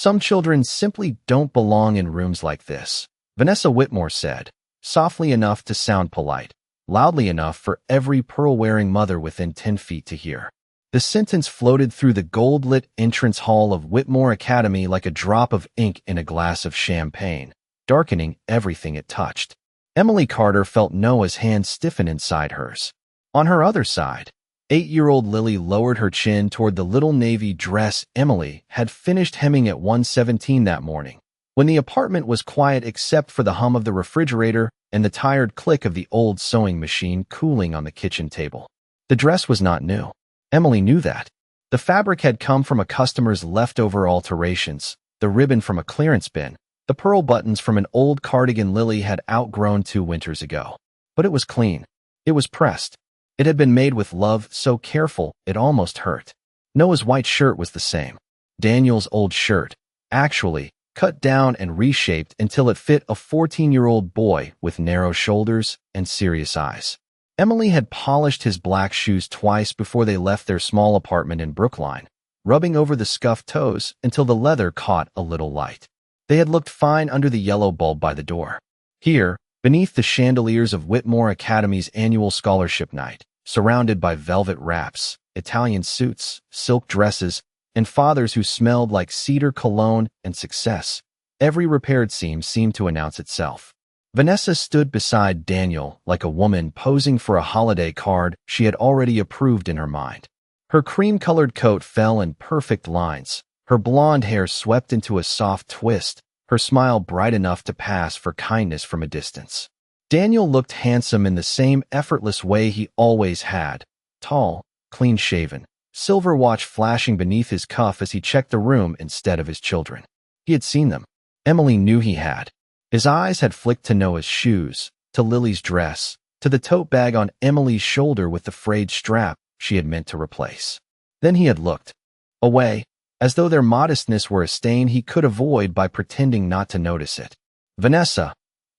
Some children simply don't belong in rooms like this, Vanessa Whitmore said, softly enough to sound polite, loudly enough for every pearl-wearing mother within 10 feet to hear. The sentence floated through the gold-lit entrance hall of Whitmore Academy like a drop of ink in a glass of champagne, darkening everything it touched. Emily Carter felt Noah's hand stiffen inside hers. On her other side, 8-year-old Lily lowered her chin toward the little navy dress Emily had finished hemming at 1:17 that morning, when the apartment was quiet except for the hum of the refrigerator and the tired click of the old sewing machine cooling on the kitchen table. The dress was not new. Emily knew that. The fabric had come from a customer's leftover alterations, the ribbon from a clearance bin, the pearl buttons from an old cardigan Lily had outgrown 2 winters ago. But it was clean. It was pressed. It had been made with love, so careful it almost hurt. Noah's white shirt was the same. Daniel's old shirt, actually, cut down and reshaped until it fit a 14-year-old boy with narrow shoulders and serious eyes. Emily had polished his black shoes twice before they left their small apartment in Brookline, rubbing over the scuffed toes until the leather caught a little light. They had looked fine under the yellow bulb by the door. Here, beneath the chandeliers of Whitmore Academy's annual scholarship night, surrounded by velvet wraps, Italian suits, silk dresses, and fathers who smelled like cedar cologne and success, every repaired seam seemed to announce itself. Vanessa stood beside Daniel like a woman posing for a holiday card she had already approved in her mind. Her cream-colored coat fell in perfect lines, her blonde hair swept into a soft twist, her smile bright enough to pass for kindness from a distance. Daniel looked handsome in the same effortless way he always had, tall, clean-shaven, silver watch flashing beneath his cuff as he checked the room instead of his children. He had seen them. Emily knew he had. His eyes had flicked to Noah's shoes, to Lily's dress, to the tote bag on Emily's shoulder with the frayed strap she had meant to replace. Then he had looked away, as though their modestness were a stain he could avoid by pretending not to notice it. "Vanessa,"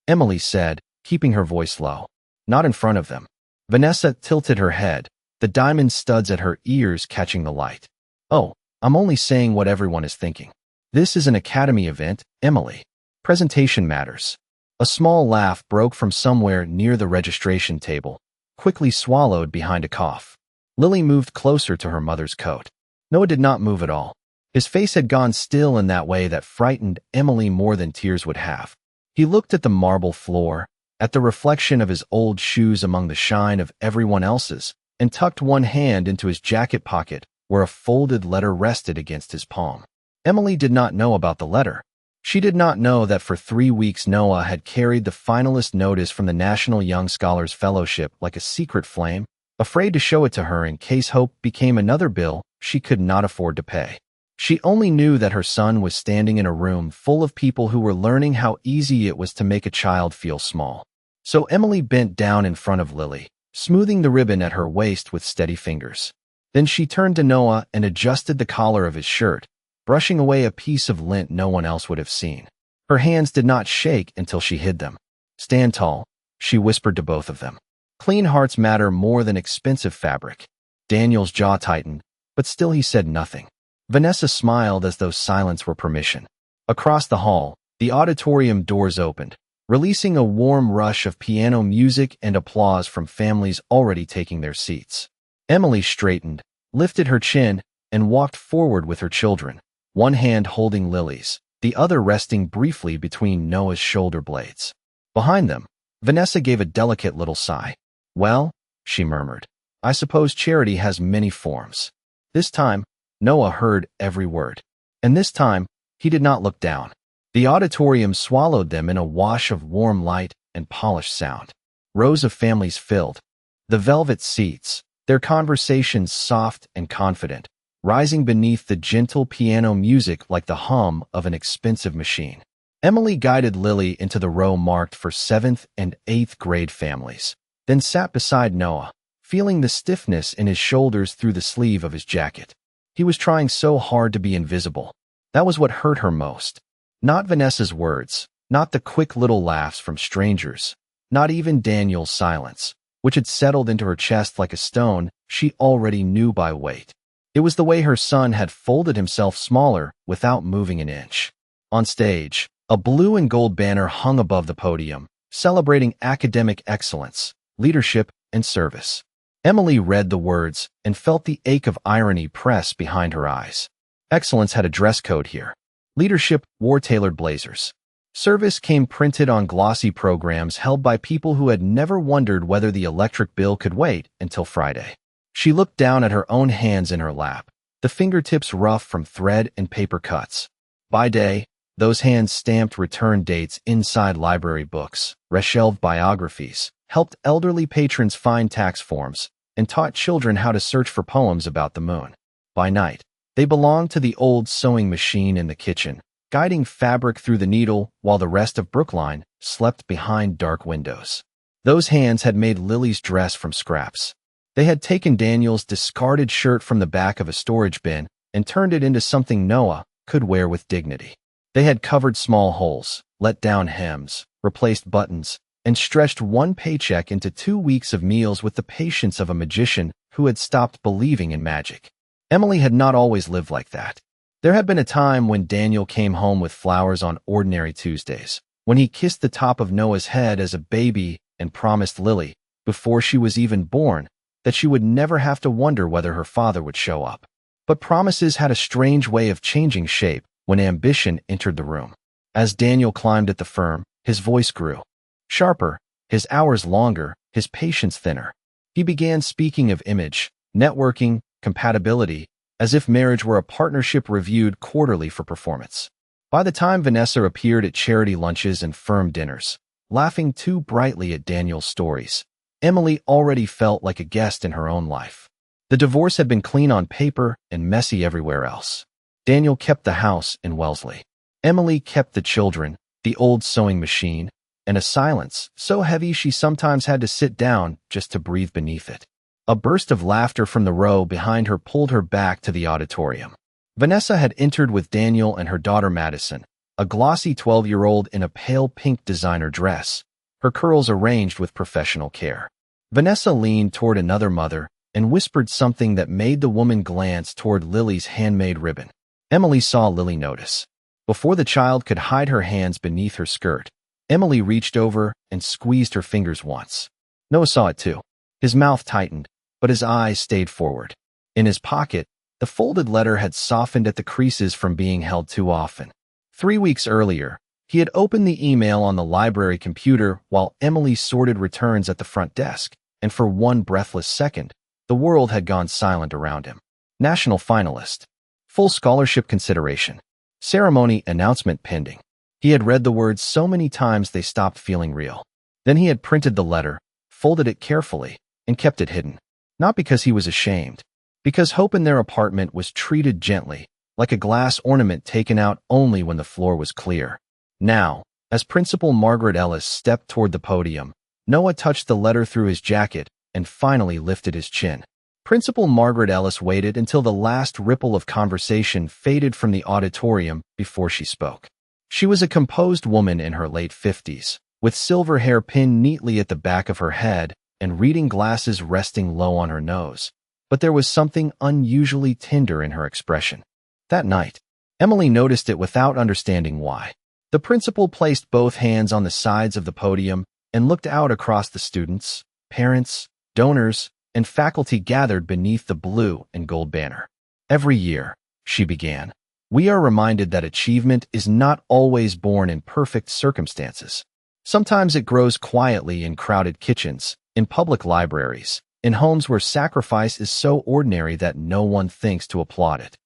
Emily said, keeping her voice low. "Not in front of them." Vanessa tilted her head, the diamond studs at her ears catching the light. "Oh, I'm only saying what everyone is thinking. This is an academy event, Emily. Presentation matters." A small laugh broke from somewhere near the registration table, quickly swallowed behind a cough. Lily moved closer to her mother's coat. Noah did not move at all. His face had gone still in that way that frightened Emily more than tears would have. He looked at the marble floor, at the reflection of his old shoes among the shine of everyone else's, and tucked one hand into his jacket pocket where a folded letter rested against his palm. Emily did not know about the letter. She did not know that for 3 weeks Noah had carried the finalist notice from the National Young Scholars Fellowship like a secret flame, afraid to show it to her in case hope became another bill she could not afford to pay. She only knew that her son was standing in a room full of people who were learning how easy it was to make a child feel small. So Emily bent down in front of Lily, smoothing the ribbon at her waist with steady fingers. Then she turned to Noah and adjusted the collar of his shirt, brushing away a piece of lint no one else would have seen. Her hands did not shake until she hid them. "Stand tall," she whispered to both of them. "Clean hearts matter more than expensive fabric." Daniel's jaw tightened, but still he said nothing. Vanessa smiled as though silence were permission. Across the hall, the auditorium doors opened, releasing a warm rush of piano music and applause from families already taking their seats. Emily straightened, lifted her chin, and walked forward with her children, one hand holding Lily's, the other resting briefly between Noah's shoulder blades. Behind them, Vanessa gave a delicate little sigh. "Well," she murmured, "I suppose charity has many forms." This time, Noah heard every word. And this time, he did not look down. The auditorium swallowed them in a wash of warm light and polished sound. Rows of families filled the velvet seats, their conversations soft and confident, rising beneath the gentle piano music like the hum of an expensive machine. Emily guided Lily into the row marked for 7th and 8th grade families, then sat beside Noah, feeling the stiffness in his shoulders through the sleeve of his jacket. He was trying so hard to be invisible. That was what hurt her most. Not Vanessa's words, not the quick little laughs from strangers, not even Daniel's silence, which had settled into her chest like a stone she already knew by weight. It was the way her son had folded himself smaller without moving an inch. On stage, a blue and gold banner hung above the podium, celebrating academic excellence, leadership, and service. Emily read the words and felt the ache of irony press behind her eyes. Excellence had a dress code here. Leadership wore tailored blazers. Service came printed on glossy programs held by people who had never wondered whether the electric bill could wait until Friday. She looked down at her own hands in her lap, the fingertips rough from thread and paper cuts. By day, those hands stamped return dates inside library books, reshelved biographies, helped elderly patrons find tax forms, and taught children how to search for poems about the moon. By night, they belonged to the old sewing machine in the kitchen, guiding fabric through the needle while the rest of Brookline slept behind dark windows. Those hands had made Lily's dress from scraps. They had taken Daniel's discarded shirt from the back of a storage bin and turned it into something Noah could wear with dignity. They had covered small holes, let down hems, replaced buttons, and stretched one paycheck into 2 weeks of meals with the patience of a magician who had stopped believing in magic. Emily had not always lived like that. There had been a time when Daniel came home with flowers on ordinary Tuesdays, when he kissed the top of Noah's head as a baby and promised Lily, before she was even born, that she would never have to wonder whether her father would show up. But promises had a strange way of changing shape when ambition entered the room. As Daniel climbed at the firm, his voice grew sharper, his hours longer, his patience thinner. He began speaking of image, networking, compatibility, as if marriage were a partnership reviewed quarterly for performance. By the time Vanessa appeared at charity lunches and firm dinners, laughing too brightly at Daniel's stories, Emily already felt like a guest in her own life. The divorce had been clean on paper and messy everywhere else. Daniel kept the house in Wellesley. Emily kept the children, the old sewing machine, and a silence so heavy she sometimes had to sit down just to breathe beneath it. A burst of laughter from the row behind her pulled her back to the auditorium. Vanessa had entered with Daniel and her daughter Madison, a glossy 12-year-old in a pale pink designer dress, her curls arranged with professional care. Vanessa leaned toward another mother and whispered something that made the woman glance toward Lily's handmade ribbon. Emily saw Lily notice. Before the child could hide her hands beneath her skirt, Emily reached over and squeezed her fingers once. Noah saw it too. His mouth tightened, but his eyes stayed forward. In his pocket, the folded letter had softened at the creases from being held too often. 3 weeks earlier, he had opened the email on the library computer while Emily sorted returns at the front desk, and for one breathless second, the world had gone silent around him. National finalist. Full scholarship consideration. Ceremony announcement pending. He had read the words so many times they stopped feeling real. Then he had printed the letter, folded it carefully, and kept it hidden. Not because he was ashamed, because hope in their apartment was treated gently, like a glass ornament taken out only when the floor was clear. Now, as Principal Margaret Ellis stepped toward the podium, Noah touched the letter through his jacket and finally lifted his chin. Principal Margaret Ellis waited until the last ripple of conversation faded from the auditorium before she spoke. She was a composed woman in her late 50s, with silver hair pinned neatly at the back of her head and reading glasses resting low on her nose. But there was something unusually tender in her expression. That night, Emily noticed it without understanding why. The principal placed both hands on the sides of the podium and looked out across the students, parents, donors, and faculty gathered beneath the blue and gold banner. Every year, she began, we are reminded that achievement is not always born in perfect circumstances. Sometimes it grows quietly in crowded kitchens, in public libraries, in homes where sacrifice is so ordinary that no one thinks to applaud it.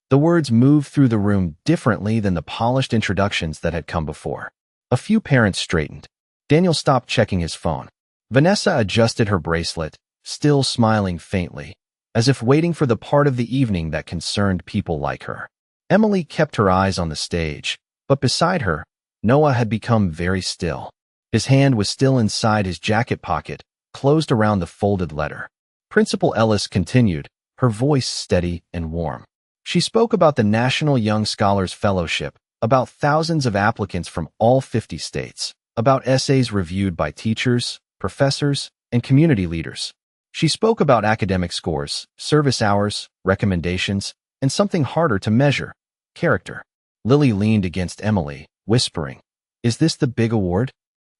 The words moved through the room differently than the polished introductions that had come before. A few parents straightened. Daniel stopped checking his phone. Vanessa adjusted her bracelet, still smiling faintly, as if waiting for the part of the evening that concerned people like her. Emily kept her eyes on the stage, but beside her, Noah had become very still. His hand was still inside his jacket pocket, closed around the folded letter. Principal Ellis continued, her voice steady and warm. She spoke about the National Young Scholars Fellowship, about thousands of applicants from all 50 states, about essays reviewed by teachers, professors, and community leaders. She spoke about academic scores, service hours, recommendations, and something harder to measure, character. Lily leaned against Emily, whispering, "Is this the big award?"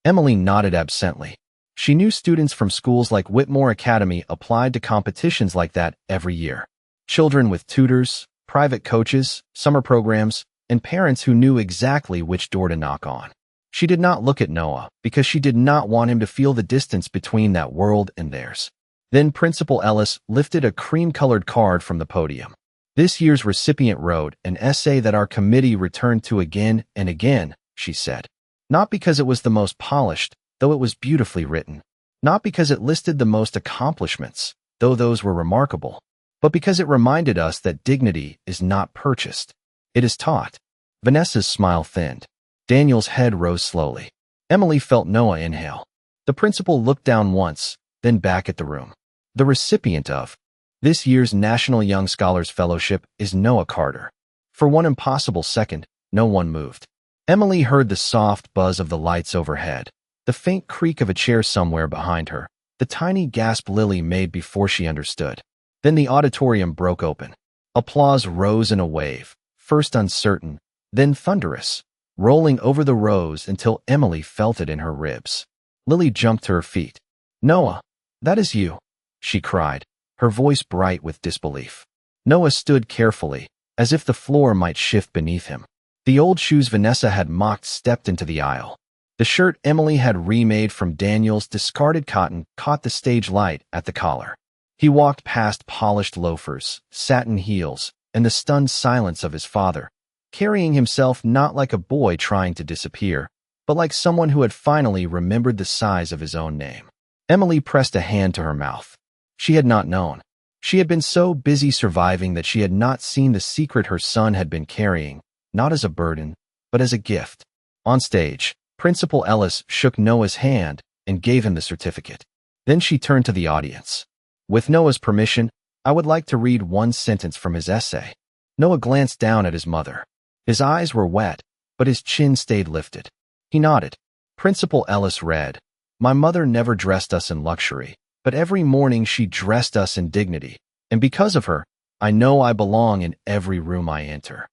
Emily nodded absently. She knew students from schools like Whitmore Academy applied to competitions like that every year. Children with tutors, private coaches, summer programs, and parents who knew exactly which door to knock on. She did not look at Noah because she did not want him to feel the distance between that world and theirs. Then Principal Ellis lifted a cream-colored card from the podium. "This year's recipient wrote an essay that our committee returned to again and again," she said. "Not because it was the most polished, though it was beautifully written. Not because it listed the most accomplishments, though those were remarkable. But because it reminded us that dignity is not purchased. It is taught." Vanessa's smile thinned. Daniel's head rose slowly. Emily felt Noah inhale. The principal looked down once, then back at the room. The recipient of this year's National Young Scholars Fellowship is Noah Carter. For one impossible second, no one moved. Emily heard the soft buzz of the lights overhead, the faint creak of a chair somewhere behind her, the tiny gasp Lily made before she understood. Then the auditorium broke open. Applause rose in a wave, first uncertain, then thunderous, rolling over the rows until Emily felt it in her ribs. Lily jumped to her feet. "Noah, that is you," she cried, her voice bright with disbelief. Noah stood carefully, as if the floor might shift beneath him. The old shoes Vanessa had mocked stepped into the aisle. The shirt Emily had remade from Daniel's discarded cotton caught the stage light at the collar. He walked past polished loafers, satin heels, and the stunned silence of his father, carrying himself not like a boy trying to disappear, but like someone who had finally remembered the size of his own name. Emily pressed a hand to her mouth. She had not known. She had been so busy surviving that she had not seen the secret her son had been carrying, not as a burden, but as a gift. On stage, Principal Ellis shook Noah's hand and gave him the certificate. Then she turned to the audience. "With Noah's permission, I would like to read one sentence from his essay." Noah glanced down at his mother. His eyes were wet, but his chin stayed lifted. He nodded. Principal Ellis read, "My mother never dressed us in luxury, but every morning she dressed us in dignity, and because of her, I know I belong in every room I enter."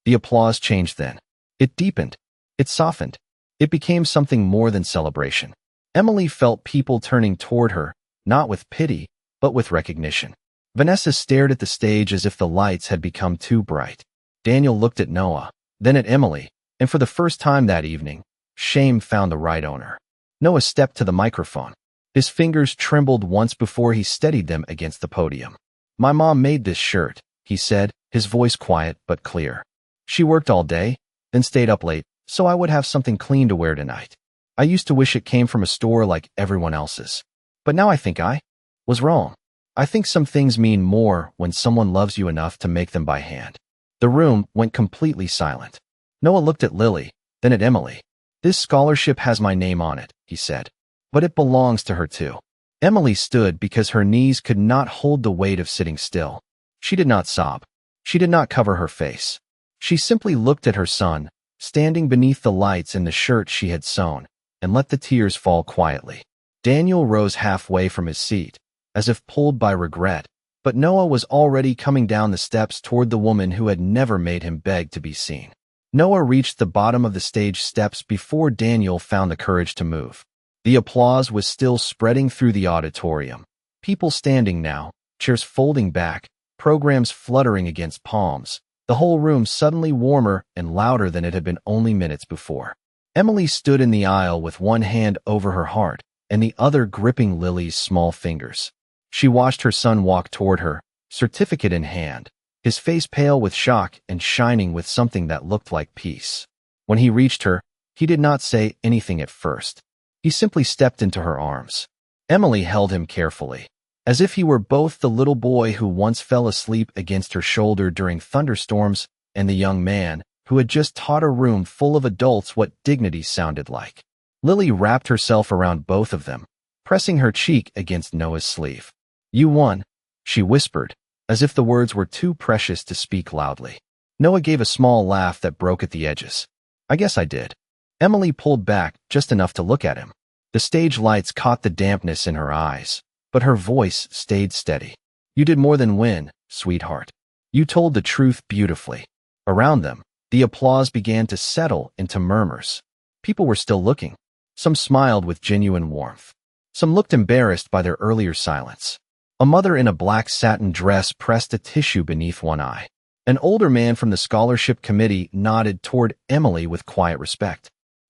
The applause changed then. It deepened. It softened. It became something more than celebration. Emily felt people turning toward her, not with pity, but with recognition. Vanessa stared at the stage as if the lights had become too bright. Daniel looked at Noah, then at Emily, and for the first time that evening, shame found the right owner. Noah stepped to the microphone. His fingers trembled once before he steadied them against the podium. "My mom made this shirt," he said, his voice quiet but clear. "She worked all day, then stayed up late, so I would have something clean to wear tonight. I used to wish it came from a store like everyone else's. But now I think I was wrong. I think some things mean more when someone loves you enough to make them by hand." The room went completely silent. Noah looked at Lily, then at Emily. "This scholarship has my name on it," he said. "But it belongs to her too." Emily stood because her knees could not hold the weight of sitting still. She did not sob. She did not cover her face. She simply looked at her son, standing beneath the lights in the shirt she had sewn, and let the tears fall quietly. Daniel rose halfway from his seat, as if pulled by regret, but Noah was already coming down the steps toward the woman who had never made him beg to be seen. Noah reached the bottom of the stage steps before Daniel found the courage to move. The applause was still spreading through the auditorium. People standing now, chairs folding back, programs fluttering against palms, the whole room suddenly warmer and louder than it had been only minutes before. Emily stood in the aisle with one hand over her heart and the other gripping Lily's small fingers. She watched her son walk toward her, certificate in hand, his face pale with shock and shining with something that looked like peace. When he reached her, he did not say anything at first. He simply stepped into her arms. Emily held him carefully, as if he were both the little boy who once fell asleep against her shoulder during thunderstorms and the young man who had just taught a room full of adults what dignity sounded like. Lily wrapped herself around both of them, pressing her cheek against Noah's sleeve. "You won," she whispered, as if the words were too precious to speak loudly. Noah gave a small laugh that broke at the edges. "I guess I did." Emily pulled back just enough to look at him. The stage lights caught the dampness in her eyes, but her voice stayed steady. You did more than win, sweetheart. You told the truth beautifully. Around them, the applause began to settle into murmurs. People were still looking. Some smiled with genuine warmth. Some looked embarrassed by their earlier silence. A mother in a black satin dress pressed a tissue beneath one eye. An older man from the scholarship committee nodded toward Emily with quiet respect.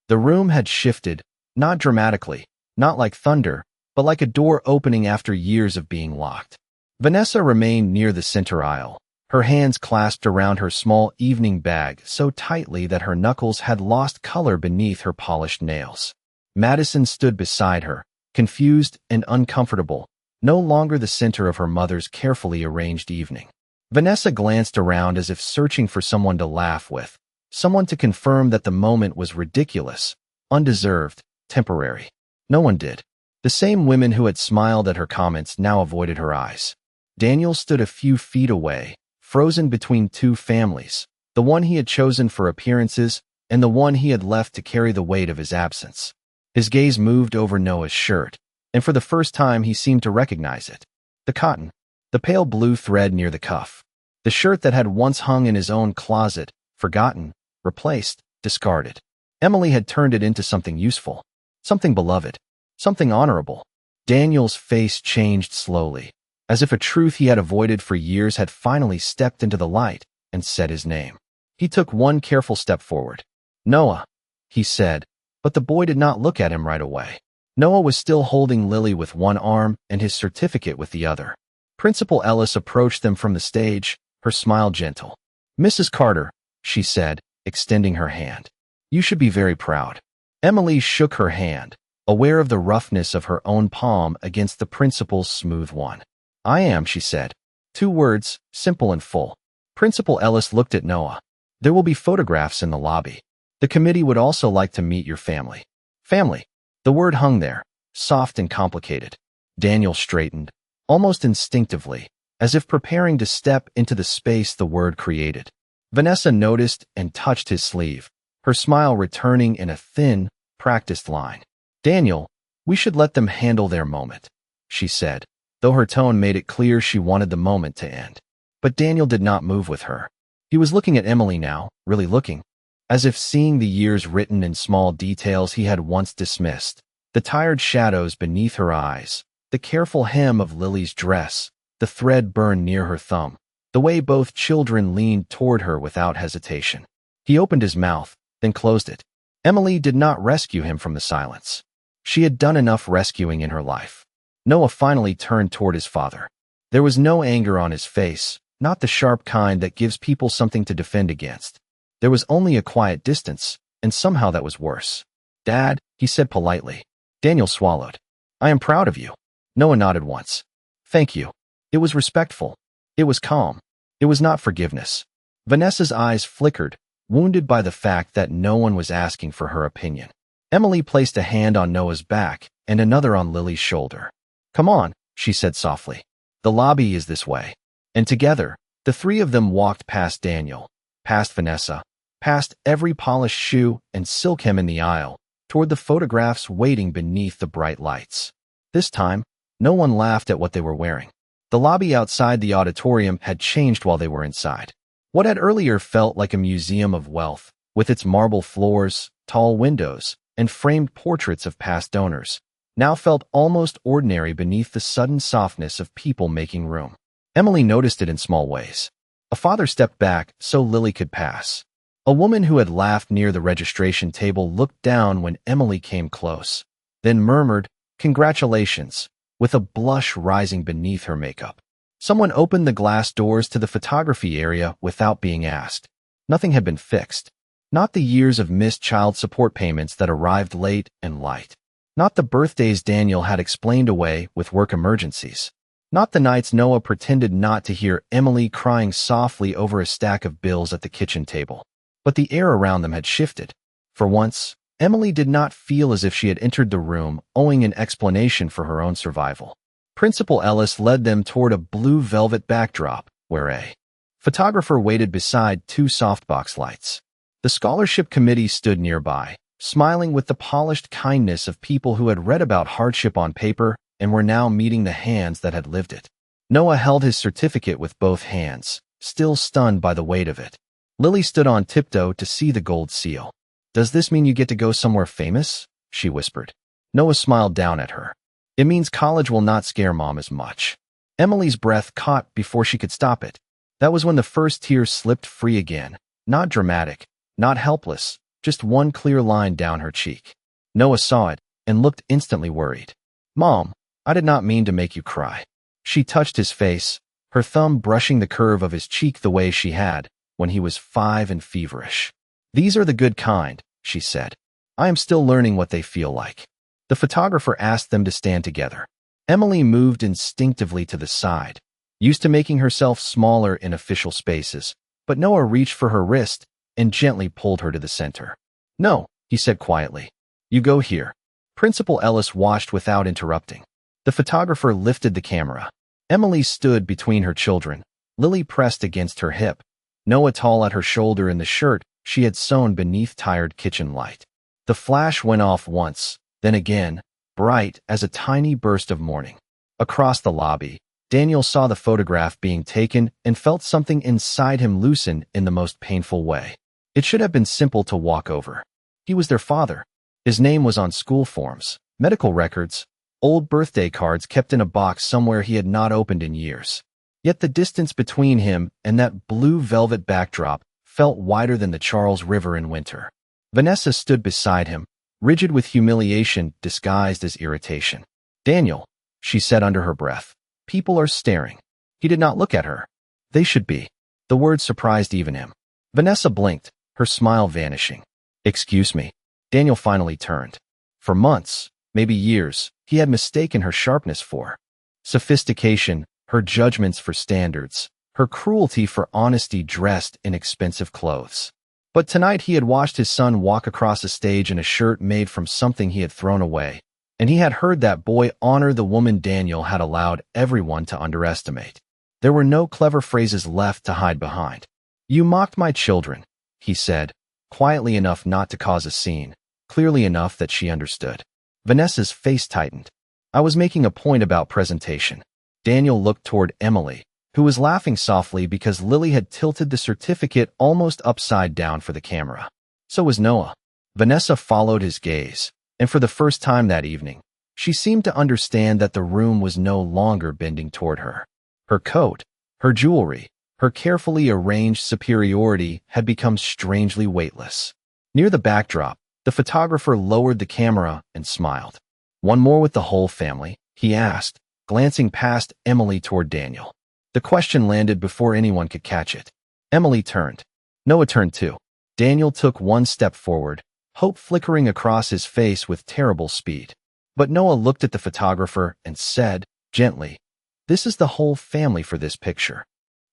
The room had shifted, not dramatically, not like thunder, but like a door opening after years of being locked. Vanessa remained near the center aisle, her hands clasped around her small evening bag so tightly that her knuckles had lost color beneath her polished nails. Madison stood beside her, confused and uncomfortable, no longer the center of her mother's carefully arranged evening. Vanessa glanced around as if searching for someone to laugh with, someone to confirm that the moment was ridiculous, undeserved, temporary. No one did. The same women who had smiled at her comments now avoided her eyes. Daniel stood a few feet away, frozen between two families, the one he had chosen for appearances and the one he had left to carry the weight of his absence. His gaze moved over Noah's shirt, and for the first time he seemed to recognize it. The cotton, the pale blue thread near the cuff, the shirt that had once hung in his own closet, forgotten, replaced, discarded. Emily had turned it into something useful, something beloved, something honorable. Daniel's face changed slowly, as if a truth he had avoided for years had finally stepped into the light and said his name. He took one careful step forward. "Noah," he said, but the boy did not look at him right away. Noah was still holding Lily with one arm and his certificate with the other. Principal Ellis approached them from the stage, her smile gentle. "Mrs. Carter," she said, extending her hand. "You should be very proud." Emily shook her hand, aware of the roughness of her own palm against the principal's smooth one. "I am," she said. 2 words, simple and full. Principal Ellis looked at Noah. "There will be photographs in the lobby. The committee would also like to meet your family." Family. The word hung there, soft and complicated. Daniel straightened, almost instinctively, as if preparing to step into the space the word created. Vanessa noticed and touched his sleeve, her smile returning in a thin, practiced line. "Daniel, we should let them handle their moment," she said, though her tone made it clear she wanted the moment to end. But Daniel did not move with her. He was looking at Emily now, really looking, as if seeing the years written in small details he had once dismissed, the tired shadows beneath her eyes, the careful hem of Lily's dress, the thread burned near her thumb, the way both children leaned toward her without hesitation. He opened his mouth, then closed it. Emily did not rescue him from the silence. She had done enough rescuing in her life. Noah finally turned toward his father. There was no anger on his face, not the sharp kind that gives people something to defend against. There was only a quiet distance, and somehow that was worse. "Dad," he said politely. Daniel swallowed. "I am proud of you." Noah nodded once. "Thank you." It was respectful. It was calm. It was not forgiveness. Vanessa's eyes flickered, wounded by the fact that no one was asking for her opinion. Emily placed a hand on Noah's back and another on Lily's shoulder. "Come on," she said softly. "The lobby is this way." And together, the 3 of them walked past Daniel, past Vanessa, past every polished shoe and silk hem in the aisle, toward the photographs waiting beneath the bright lights. This time, no one laughed at what they were wearing. The lobby outside the auditorium had changed while they were inside. What had earlier felt like a museum of wealth, with its marble floors, tall windows, and framed portraits of past donors, now felt almost ordinary beneath the sudden softness of people making room. Emily noticed it in small ways. A father stepped back so Lily could pass. A woman who had laughed near the registration table looked down when Emily came close, then murmured, "Congratulations," with a blush rising beneath her makeup. Someone opened the glass doors to the photography area without being asked. Nothing had been fixed. Not the years of missed child support payments that arrived late and light. Not the birthdays Daniel had explained away with work emergencies. Not the nights Noah pretended not to hear Emily crying softly over a stack of bills at the kitchen table. But the air around them had shifted. For once, Emily did not feel as if she had entered the room owing an explanation for her own survival. Principal Ellis led them toward a blue velvet backdrop, where a photographer waited beside 2 softbox lights. The scholarship committee stood nearby, smiling with the polished kindness of people who had read about hardship on paper and were now meeting the hands that had lived it. Noah held his certificate with both hands, still stunned by the weight of it. Lily stood on tiptoe to see the gold seal. "Does this mean you get to go somewhere famous?" she whispered. Noah smiled down at her. "It means college will not scare Mom as much." Emily's breath caught before she could stop it. That was when the first tear slipped free again, not dramatic, not helpless, just one clear line down her cheek. Noah saw it and looked instantly worried. "Mom, I did not mean to make you cry." She touched his face, her thumb brushing the curve of his cheek the way she had when he was 5 and feverish. "These are the good kind," she said. "I am still learning what they feel like." The photographer asked them to stand together. Emily moved instinctively to the side, used to making herself smaller in official spaces, but Noah reached for her wrist and gently pulled her to the center. "No," he said quietly. "You go here." Principal Ellis watched without interrupting. The photographer lifted the camera. Emily stood between her children, Lily pressed against her hip, Noah tall at her shoulder in the shirt she had sewn beneath tired kitchen light. The flash went off once, then again, bright as a tiny burst of morning. Across the lobby, Daniel saw the photograph being taken and felt something inside him loosen in the most painful way. It should have been simple to walk over. He was their father. His name was on school forms, medical records, old birthday cards kept in a box somewhere he had not opened in years. Yet the distance between him and that blue velvet backdrop felt wider than the Charles River in winter. Vanessa stood beside him, rigid with humiliation disguised as irritation. "Daniel," she said under her breath, "people are staring." He did not look at her. "They should be." The word surprised even him. Vanessa blinked, her smile vanishing. "Excuse me." Daniel finally turned. For months, maybe years, he had mistaken her sharpness for sophistication, her judgments for standards, her cruelty for honesty dressed in expensive clothes. But tonight he had watched his son walk across a stage in a shirt made from something he had thrown away, and he had heard that boy honor the woman Daniel had allowed everyone to underestimate. There were no clever phrases left to hide behind. "You mocked my children," he said, quietly enough not to cause a scene, clearly enough that she understood. Vanessa's face tightened. "I was making a point about presentation." Daniel looked toward Emily, who was laughing softly because Lily had tilted the certificate almost upside down for the camera. So was Noah. Vanessa followed his gaze, and for the first time that evening, she seemed to understand that the room was no longer bending toward her. Her coat, her jewelry, her carefully arranged superiority had become strangely weightless. Near the backdrop, the photographer lowered the camera and smiled. "One more with the whole family?" he asked, glancing past Emily toward Daniel. The question landed before anyone could catch it. Emily turned. Noah turned too. Daniel took one step forward, hope flickering across his face with terrible speed. But Noah looked at the photographer and said, gently, "This is the whole family for this picture."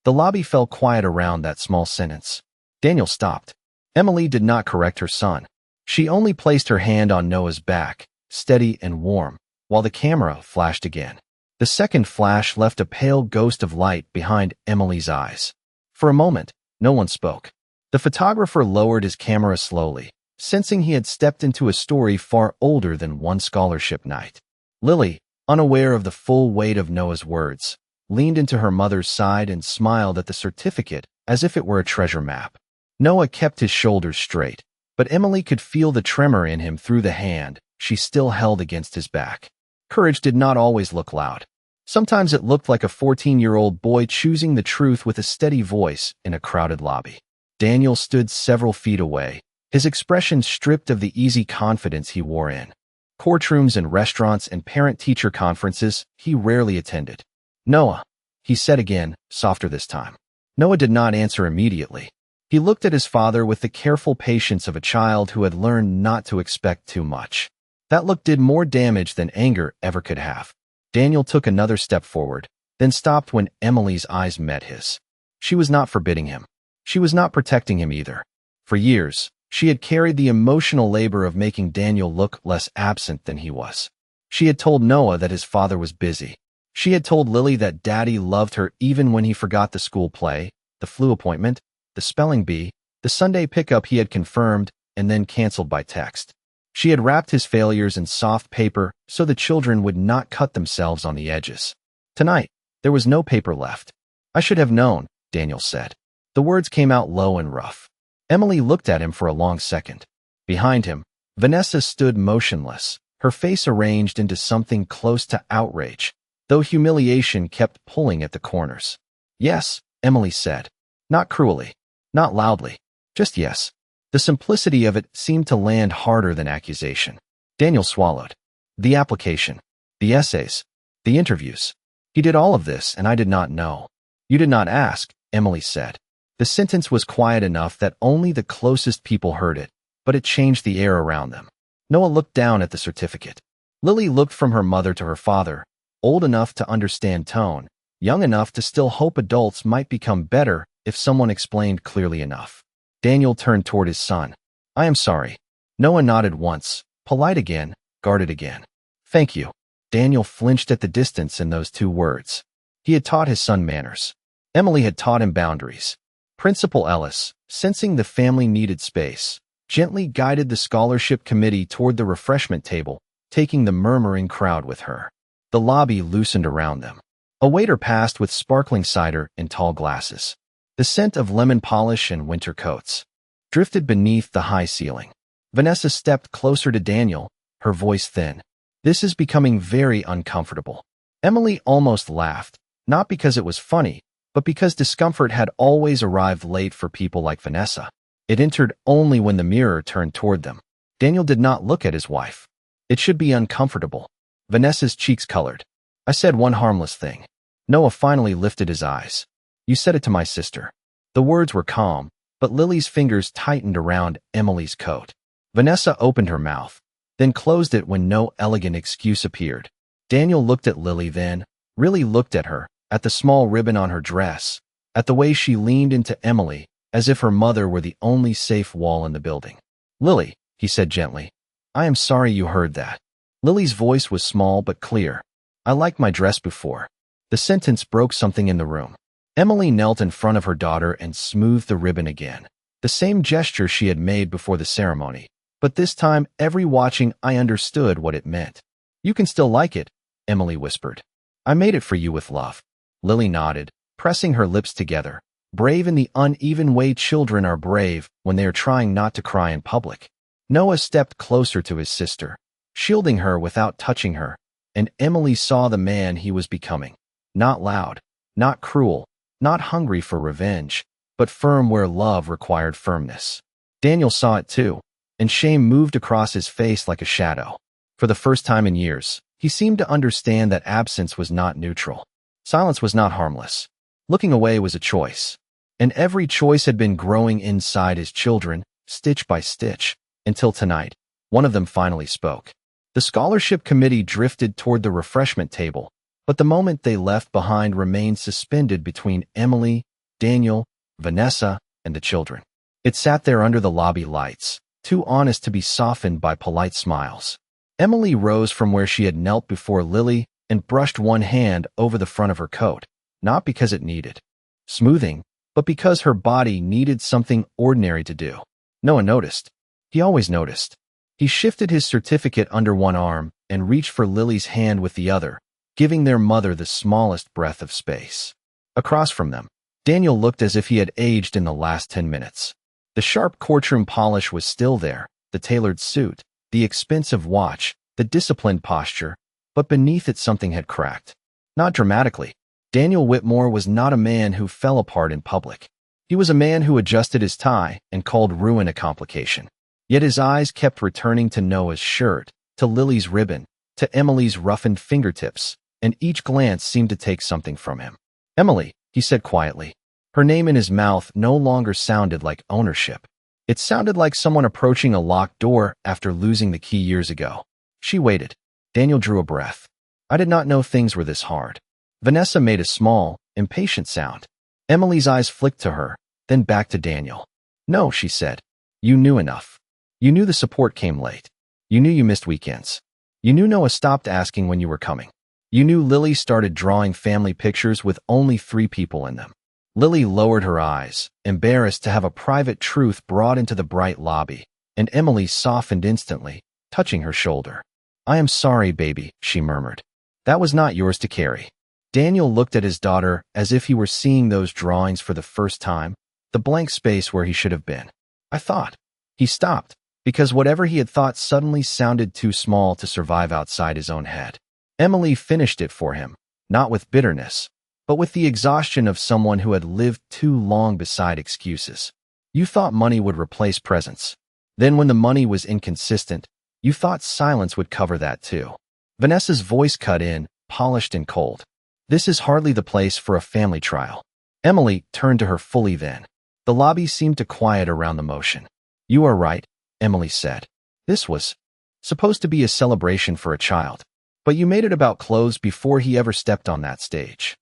The lobby fell quiet around that small sentence. Daniel stopped. Emily did not correct her son. She only placed her hand on Noah's back, steady and warm, while the camera flashed again. The second flash left a pale ghost of light behind Emily's eyes. For a moment, no one spoke. The photographer lowered his camera slowly, sensing he had stepped into a story far older than one scholarship night. Lily, unaware of the full weight of Noah's words, leaned into her mother's side and smiled at the certificate as if it were a treasure map. Noah kept his shoulders straight, but Emily could feel the tremor in him through the hand she still held against his back. Courage did not always look loud. Sometimes it looked like a 14-year-old boy choosing the truth with a steady voice in a crowded lobby. Daniel stood several feet away, his expression stripped of the easy confidence he wore in courtrooms and restaurants and parent-teacher conferences he rarely attended. "Noah," he said again, softer this time. Noah did not answer immediately. He looked at his father with the careful patience of a child who had learned not to expect too much. That look did more damage than anger ever could have. Daniel took another step forward, then stopped when Emily's eyes met his. She was not forbidding him. She was not protecting him either. For years, she had carried the emotional labor of making Daniel look less absent than he was. She had told Noah that his father was busy. She had told Lily that Daddy loved her even when he forgot the school play, the flu appointment, the spelling bee, the Sunday pickup he had confirmed and then canceled by text. She had wrapped his failures in soft paper so the children would not cut themselves on the edges. Tonight, there was no paper left. I should have known, Daniel said. The words came out low and rough. Emily looked at him for a long second. Behind him, Vanessa stood motionless, her face arranged into something close to outrage, though humiliation kept pulling at the corners. Yes, Emily said. Not cruelly. Not loudly. Just yes. The simplicity of it seemed to land harder than accusation. Daniel swallowed. The application. The essays. The interviews. He did all of this, and I did not know. You did not ask, Emily said. The sentence was quiet enough that only the closest people heard it, but it changed the air around them. Noah looked down at the certificate. Lily looked from her mother to her father, old enough to understand tone, young enough to still hope adults might become better if someone explained clearly enough. Daniel turned toward his son. I am sorry. Noah nodded once, polite again, guarded again. Thank you. Daniel flinched at the distance in those two words. He had taught his son manners. Emily had taught him boundaries. Principal Ellis, sensing the family needed space, gently guided the scholarship committee toward the refreshment table, taking the murmuring crowd with her. The lobby loosened around them. A waiter passed with sparkling cider in tall glasses. The scent of lemon polish and winter coats drifted beneath the high ceiling. Vanessa stepped closer to Daniel, her voice thin. This is becoming very uncomfortable. Emily almost laughed, not because it was funny, but because discomfort had always arrived late for people like Vanessa. It entered only when the mirror turned toward them. Daniel did not look at his wife. It should be uncomfortable. Vanessa's cheeks colored. I said one harmless thing. Noah finally lifted his eyes. You said it to my sister. The words were calm, but Lily's fingers tightened around Emily's coat. Vanessa opened her mouth, then closed it when no elegant excuse appeared. Daniel looked at Lily then, really looked at her, at the small ribbon on her dress, at the way she leaned into Emily, as if her mother were the only safe wall in the building. Lily, he said gently, I am sorry you heard that. Lily's voice was small but clear. I liked my dress before. The sentence broke something in the room. Emily knelt in front of her daughter and smoothed the ribbon again. The same gesture she had made before the ceremony, but this time every watching eye understood what it meant. You can still like it, Emily whispered. I made it for you with love. Lily nodded, pressing her lips together, brave in the uneven way children are brave when they are trying not to cry in public. Noah stepped closer to his sister, shielding her without touching her, and Emily saw the man he was becoming. Not loud, not cruel, not hungry for revenge, but firm where love required firmness. Daniel saw it too, and shame moved across his face like a shadow. For the first time in years, he seemed to understand that absence was not neutral. Silence was not harmless. Looking away was a choice. And every choice had been growing inside his children, stitch by stitch, until tonight, one of them finally spoke. The scholarship committee drifted toward the refreshment table, but the moment they left behind remained suspended between Emily, Daniel, Vanessa, and the children. It sat there under the lobby lights, too honest to be softened by polite smiles. Emily rose from where she had knelt before Lily and brushed one hand over the front of her coat, not because it needed smoothing, but because her body needed something ordinary to do. Noah noticed. He always noticed. He shifted his certificate under one arm and reached for Lily's hand with the other, giving their mother the smallest breath of space. Across from them, Daniel looked as if he had aged in the last 10 minutes. The sharp courtroom polish was still there, the tailored suit, the expensive watch, the disciplined posture, but beneath it something had cracked. Not dramatically. Daniel Whitmore was not a man who fell apart in public. He was a man who adjusted his tie and called ruin a complication. Yet his eyes kept returning to Noah's shirt, to Lily's ribbon, to Emily's roughened fingertips, and each glance seemed to take something from him. Emily, he said quietly. Her name in his mouth no longer sounded like ownership. It sounded like someone approaching a locked door after losing the key years ago. She waited. Daniel drew a breath. I did not know things were this hard. Vanessa made a small, impatient sound. Emily's eyes flicked to her, then back to Daniel. No, she said. You knew enough. You knew the support came late. You knew you missed weekends. You knew Noah stopped asking when you were coming. You knew Lily started drawing family pictures with only 3 people in them. Lily lowered her eyes, embarrassed to have a private truth brought into the bright lobby, and Emily softened instantly, touching her shoulder. "I am sorry, baby," she murmured. "That was not yours to carry." Daniel looked at his daughter as if he were seeing those drawings for the first time, the blank space where he should have been. "I thought." He stopped, because whatever he had thought suddenly sounded too small to survive outside his own head. Emily finished it for him, not with bitterness, but with the exhaustion of someone who had lived too long beside excuses. "You thought money would replace presence. Then when the money was inconsistent, you thought silence would cover that too." Vanessa's voice cut in, polished and cold. "This is hardly the place for a family trial." Emily turned to her fully then. The lobby seemed to quiet around the motion. "You are right," Emily said. "This was supposed to be a celebration for a child, but you made it about clothes before he ever stepped on that stage."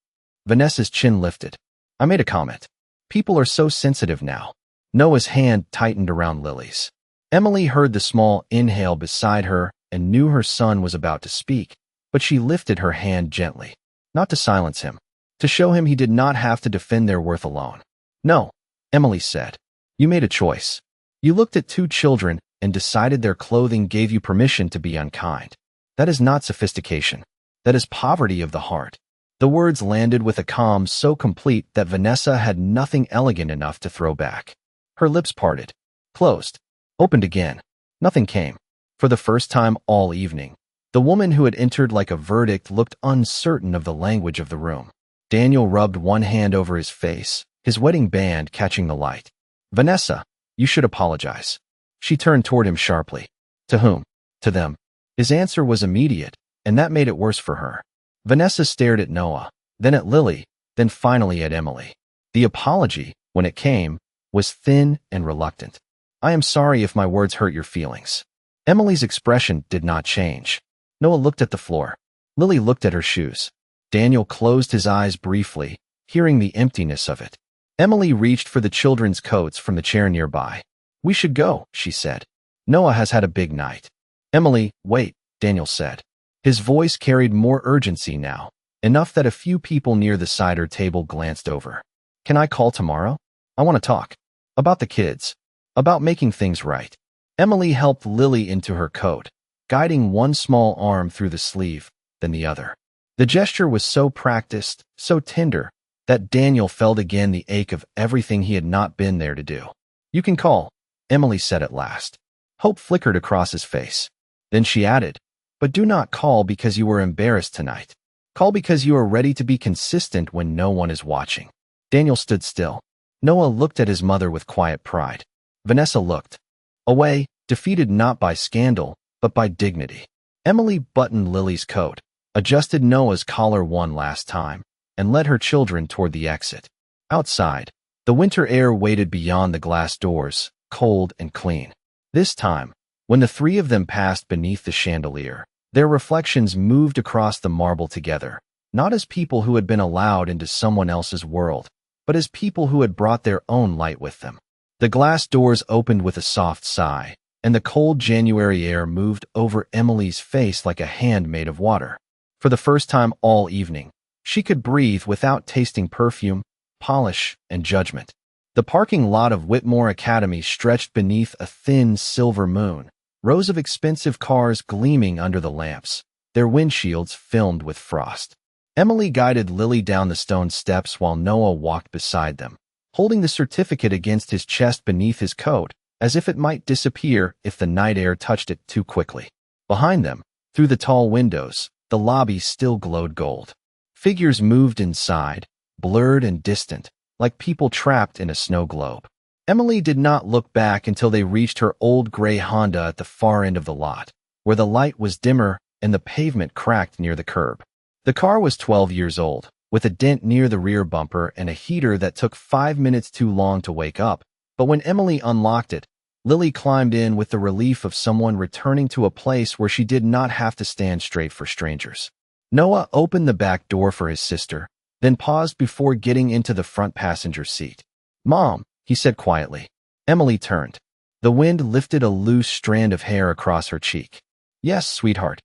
Vanessa's chin lifted. "I made a comment. People are so sensitive now." Noah's hand tightened around Lily's. Emily heard the small inhale beside her and knew her son was about to speak, but she lifted her hand gently, not to silence him, to show him he did not have to defend their worth alone. "No," Emily said. "You made a choice. You looked at two children and decided their clothing gave you permission to be unkind. That is not sophistication. That is poverty of the heart." The words landed with a calm so complete that Vanessa had nothing elegant enough to throw back. Her lips parted, closed, opened again. Nothing came. For the first time all evening, the woman who had entered like a verdict looked uncertain of the language of the room. Daniel rubbed one hand over his face, his wedding band catching the light. "Vanessa, you should apologize." She turned toward him sharply. "To whom?" "To them." His answer was immediate, and that made it worse for her. Vanessa stared at Noah, then at Lily, then finally at Emily. The apology, when it came, was thin and reluctant. "I am sorry if my words hurt your feelings." Emily's expression did not change. Noah looked at the floor. Lily looked at her shoes. Daniel closed his eyes briefly, hearing the emptiness of it. Emily reached for the children's coats from the chair nearby. "We should go," she said. "Noah has had a big night." "Emily, wait," Daniel said. His voice carried more urgency now, enough that a few people near the cider table glanced over. "Can I call tomorrow? I want to talk. About the kids. About making things right." Emily helped Lily into her coat, guiding one small arm through the sleeve, then the other. The gesture was so practiced, so tender, that Daniel felt again the ache of everything he had not been there to do. "You can call," Emily said at last. Hope flickered across his face. Then she added, "But do not call because you were embarrassed tonight. Call because you are ready to be consistent when no one is watching." Daniel stood still. Noah looked at his mother with quiet pride. Vanessa looked away, defeated not by scandal, but by dignity. Emily buttoned Lily's coat, adjusted Noah's collar one last time, and led her children toward the exit. Outside, the winter air waited beyond the glass doors, cold and clean. This time, when the three of them passed beneath the chandelier, their reflections moved across the marble together, not as people who had been allowed into someone else's world, but as people who had brought their own light with them. The glass doors opened with a soft sigh, and the cold January air moved over Emily's face like a hand made of water. For the first time all evening, she could breathe without tasting perfume, polish, and judgment. The parking lot of Whitmore Academy stretched beneath a thin silver moon, rows of expensive cars gleaming under the lamps, their windshields filmed with frost. Emily guided Lily down the stone steps while Noah walked beside them, holding the certificate against his chest beneath his coat, as if it might disappear if the night air touched it too quickly. Behind them, through the tall windows, the lobby still glowed gold. Figures moved inside, blurred and distant, like people trapped in a snow globe. Emily did not look back until they reached her old gray Honda at the far end of the lot, where the light was dimmer and the pavement cracked near the curb. The car was 12 years old, with a dent near the rear bumper and a heater that took 5 minutes too long to wake up, but when Emily unlocked it, Lily climbed in with the relief of someone returning to a place where she did not have to stand straight for strangers. Noah opened the back door for his sister, then paused before getting into the front passenger seat. "Mom," he said quietly. Emily turned. The wind lifted a loose strand of hair across her cheek. "Yes, sweetheart."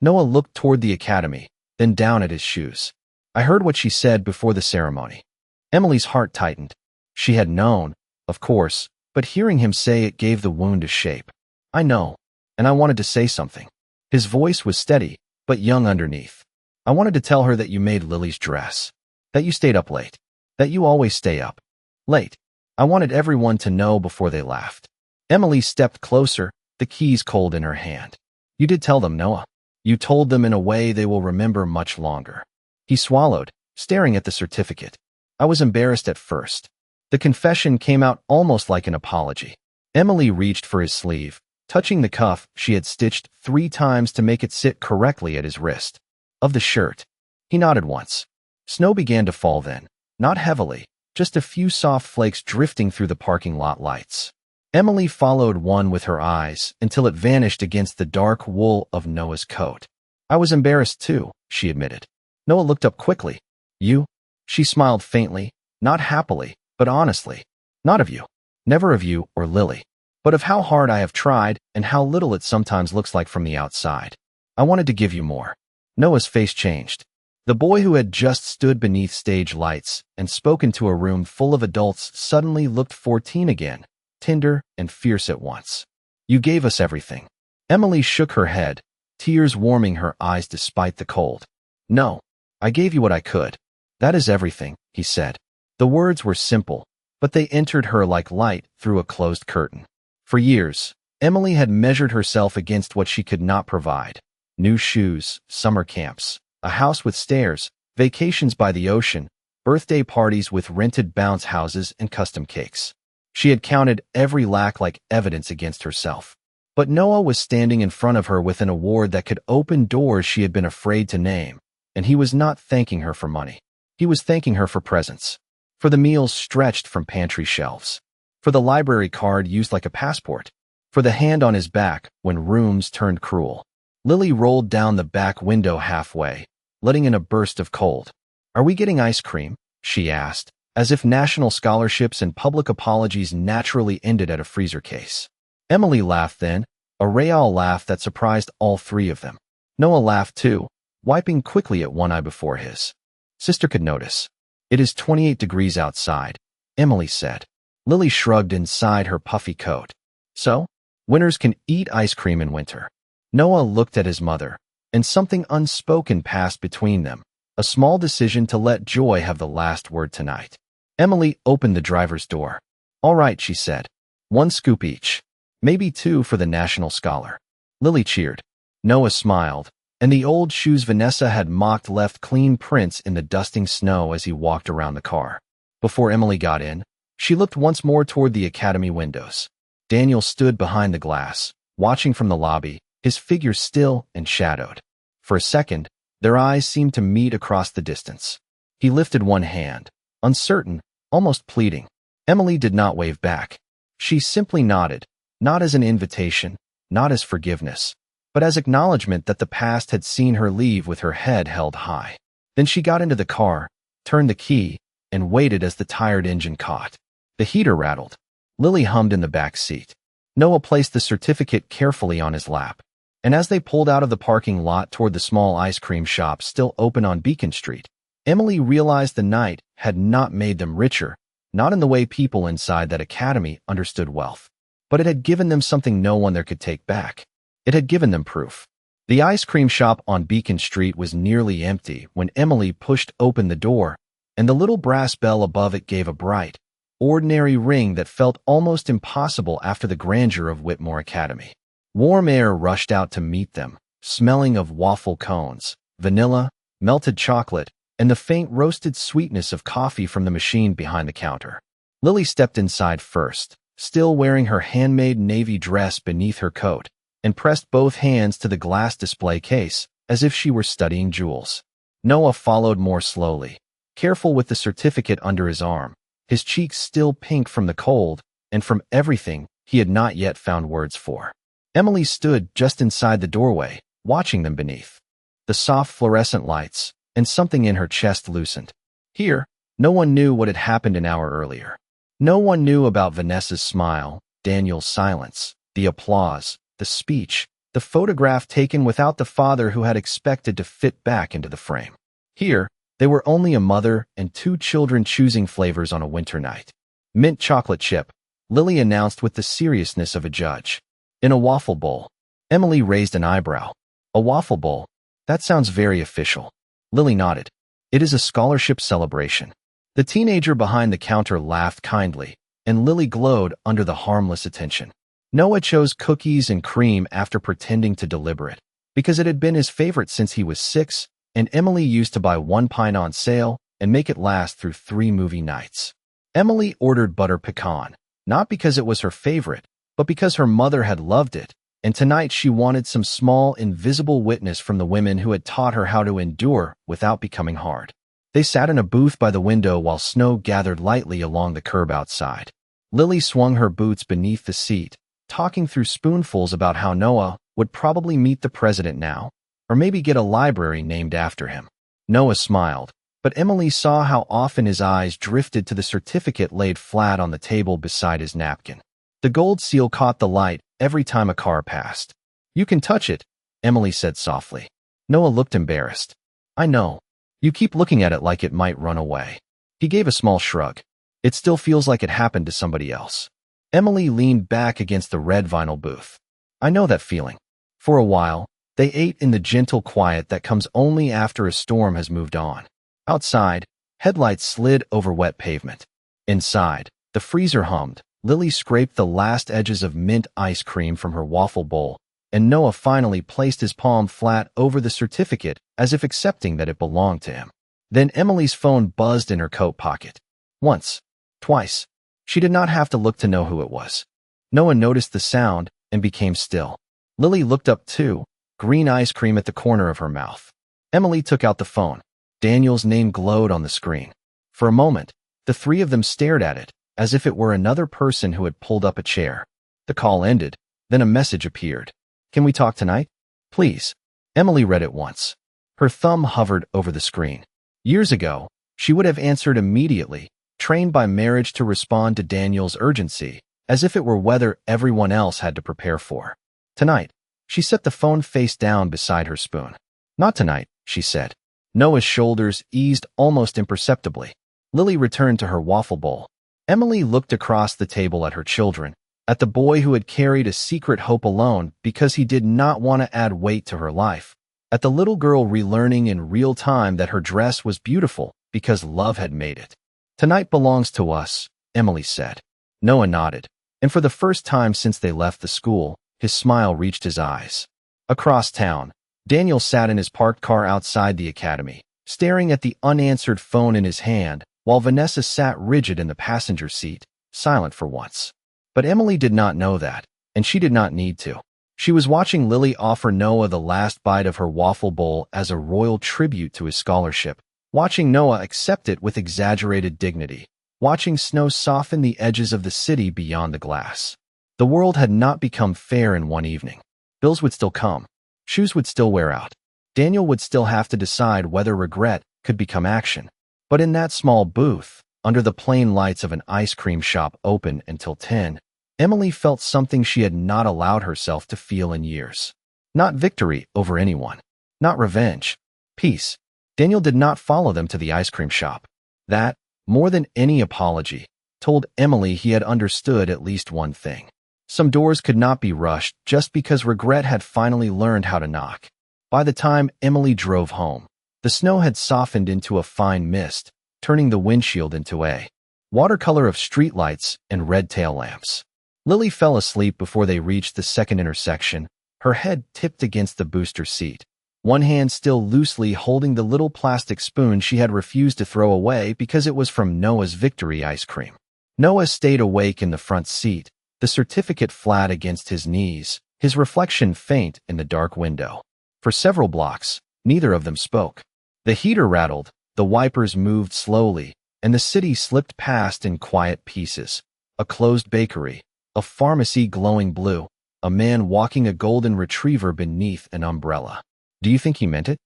Noah looked toward the academy, then down at his shoes. "I heard what she said before the ceremony." Emily's heart tightened. She had known, of course, but hearing him say it gave the wound a shape. "I know." and I wanted to say something. His voice was steady, but young underneath. I wanted to tell her that you made Lily's dress, that you stayed up late, that you always stay up late. I wanted everyone to know before they laughed. Emily stepped closer, the keys cold in her hand. You did tell them, Noah. You told them in a way they will remember much longer. He swallowed, staring at the certificate. I was embarrassed at first. The confession came out almost like an apology. Emily reached for his sleeve, touching the cuff she had stitched 3 times to make it sit correctly at his wrist. Of the shirt. He nodded once. Snow began to fall then, not heavily, just a few soft flakes drifting through the parking lot lights. Emily followed one with her eyes until it vanished against the dark wool of Noah's coat. I was embarrassed too, she admitted. Noah looked up quickly. You? She smiled faintly, not happily, but honestly. Not of you. Never of you or Lily. But of how hard I have tried and how little it sometimes looks like from the outside. I wanted to give you more. Noah's face changed. The boy who had just stood beneath stage lights and spoken to a room full of adults suddenly looked 14 again, tender and fierce at once. You gave us everything. Emily shook her head, tears warming her eyes despite the cold. No, I gave you what I could. That is everything, he said. The words were simple, but they entered her like light through a closed curtain. For years, Emily had measured herself against what she could not provide. New shoes, summer camps, a house with stairs, vacations by the ocean, birthday parties with rented bounce houses and custom cakes. She had counted every lack like evidence against herself. But Noah was standing in front of her with an award that could open doors she had been afraid to name, and he was not thanking her for money. He was thanking her for presence, for the meals stretched from pantry shelves, for the library card used like a passport, for the hand on his back when rooms turned cruel. Lily rolled down the back window halfway, letting in a burst of cold. Are we getting ice cream? She asked, as if national scholarships and public apologies naturally ended at a freezer case. Emily laughed then, a real laugh that surprised all 3 of them. Noah laughed too, wiping quickly at one eye before his sister could notice. It is 28 degrees outside, Emily said. Lily shrugged inside her puffy coat. So? Winners can eat ice cream in winter. Noah looked at his mother, and something unspoken passed between them, a small decision to let joy have the last word tonight. Emily opened the driver's door. All right, she said. 1 scoop each. Maybe 2 for the national scholar. Lily cheered. Noah smiled, and the old shoes Vanessa had mocked left clean prints in the dusting snow as he walked around the car. Before Emily got in, she looked once more toward the academy windows. Daniel stood behind the glass, watching from the lobby, his figure still and shadowed. For a second, their eyes seemed to meet across the distance. He lifted one hand, uncertain, almost pleading. Emily did not wave back. She simply nodded, not as an invitation, not as forgiveness, but as acknowledgement that the past had seen her leave with her head held high. Then she got into the car, turned the key, and waited as the tired engine caught. The heater rattled. Lily hummed in the back seat. Noah placed the certificate carefully on his lap, and as they pulled out of the parking lot toward the small ice cream shop still open on Beacon Street, Emily realized the night had not made them richer, not in the way people inside that academy understood wealth, but it had given them something no one there could take back. It had given them proof. The ice cream shop on Beacon Street was nearly empty when Emily pushed open the door, and the little brass bell above it gave a bright, ordinary ring that felt almost impossible after the grandeur of Whitmore Academy. Warm air rushed out to meet them, smelling of waffle cones, vanilla, melted chocolate, and the faint roasted sweetness of coffee from the machine behind the counter. Lily stepped inside first, still wearing her handmade navy dress beneath her coat, and pressed both hands to the glass display case, as if she were studying jewels. Noah followed more slowly, careful with the certificate under his arm, his cheeks still pink from the cold and from everything he had not yet found words for. Emily stood just inside the doorway, watching them beneath the soft fluorescent lights, and something in her chest loosened. Here, no one knew what had happened an hour earlier. No one knew about Vanessa's smile, Daniel's silence, the applause, the speech, the photograph taken without the father who had expected to fit back into the frame. Here, they were only a mother and 2 children choosing flavors on a winter night. Mint chocolate chip, Lily announced with the seriousness of a judge. In a waffle bowl. Emily raised an eyebrow. A waffle bowl? That sounds very official. Lily nodded. It is a scholarship celebration. The teenager behind the counter laughed kindly, and Lily glowed under the harmless attention. Noah chose cookies and cream after pretending to deliberate, because it had been his favorite since he was 6, and Emily used to buy 1 pint on sale and make it last through 3 movie nights. Emily ordered butter pecan, not because it was her favorite, but because her mother had loved it, and tonight she wanted some small, invisible witness from the women who had taught her how to endure without becoming hard. They sat in a booth by the window while snow gathered lightly along the curb outside. Lily swung her boots beneath the seat, talking through spoonfuls about how Noah would probably meet the president now, or maybe get a library named after him. Noah smiled, but Emily saw how often his eyes drifted to the certificate laid flat on the table beside his napkin. The gold seal caught the light every time a car passed. "You can touch it," Emily said softly. Noah looked embarrassed. "I know. You keep looking at it like it might run away." He gave a small shrug. "It still feels like it happened to somebody else." Emily leaned back against the red vinyl booth. "I know that feeling." For a while, they ate in the gentle quiet that comes only after a storm has moved on. Outside, headlights slid over wet pavement. Inside, the freezer hummed. Lily scraped the last edges of mint ice cream from her waffle bowl, and Noah finally placed his palm flat over the certificate as if accepting that it belonged to him. Then Emily's phone buzzed in her coat pocket. Once. Twice. She did not have to look to know who it was. Noah noticed the sound and became still. Lily looked up too, green ice cream at the corner of her mouth. Emily took out the phone. Daniel's name glowed on the screen. For a moment, the three of them stared at it, as if it were another person who had pulled up a chair. The call ended, then a message appeared. "Can we talk tonight? Please." Emily read it once. Her thumb hovered over the screen. Years ago, she would have answered immediately, trained by marriage to respond to Daniel's urgency, as if it were weather everyone else had to prepare for. Tonight, she set the phone face down beside her spoon. "Not tonight," she said. Noah's shoulders eased almost imperceptibly. Lily returned to her waffle bowl. Emily looked across the table at her children, at the boy who had carried a secret hope alone because he did not want to add weight to her life, at the little girl relearning in real time that her dress was beautiful because love had made it. "Tonight belongs to us," Emily said. Noah nodded, and for the first time since they left the school, his smile reached his eyes. Across town, Daniel sat in his parked car outside the academy, staring at the unanswered phone in his hand, while Vanessa sat rigid in the passenger seat, silent for once. But Emily did not know that, and she did not need to. She was watching Lily offer Noah the last bite of her waffle bowl as a royal tribute to his scholarship, watching Noah accept it with exaggerated dignity, watching snow soften the edges of the city beyond the glass. The world had not become fair in one evening. Bills would still come. Shoes would still wear out. Daniel would still have to decide whether regret could become action. But in that small booth, under the plain lights of an ice cream shop open until 10, Emily felt something she had not allowed herself to feel in years. Not victory over anyone. Not revenge. Peace. Daniel did not follow them to the ice cream shop. That, more than any apology, told Emily he had understood at least one thing. Some doors could not be rushed just because regret had finally learned how to knock. By the time Emily drove home, the snow had softened into a fine mist, turning the windshield into a watercolor of streetlights and red tail lamps. Lily fell asleep before they reached the second intersection, her head tipped against the booster seat, one hand still loosely holding the little plastic spoon she had refused to throw away because it was from Noah's victory ice cream. Noah stayed awake in the front seat, the certificate flat against his knees, his reflection faint in the dark window. For several blocks, neither of them spoke. The heater rattled, the wipers moved slowly, and the city slipped past in quiet pieces. A closed bakery, a pharmacy glowing blue, a man walking a golden retriever beneath an umbrella. "Do you think he meant it?"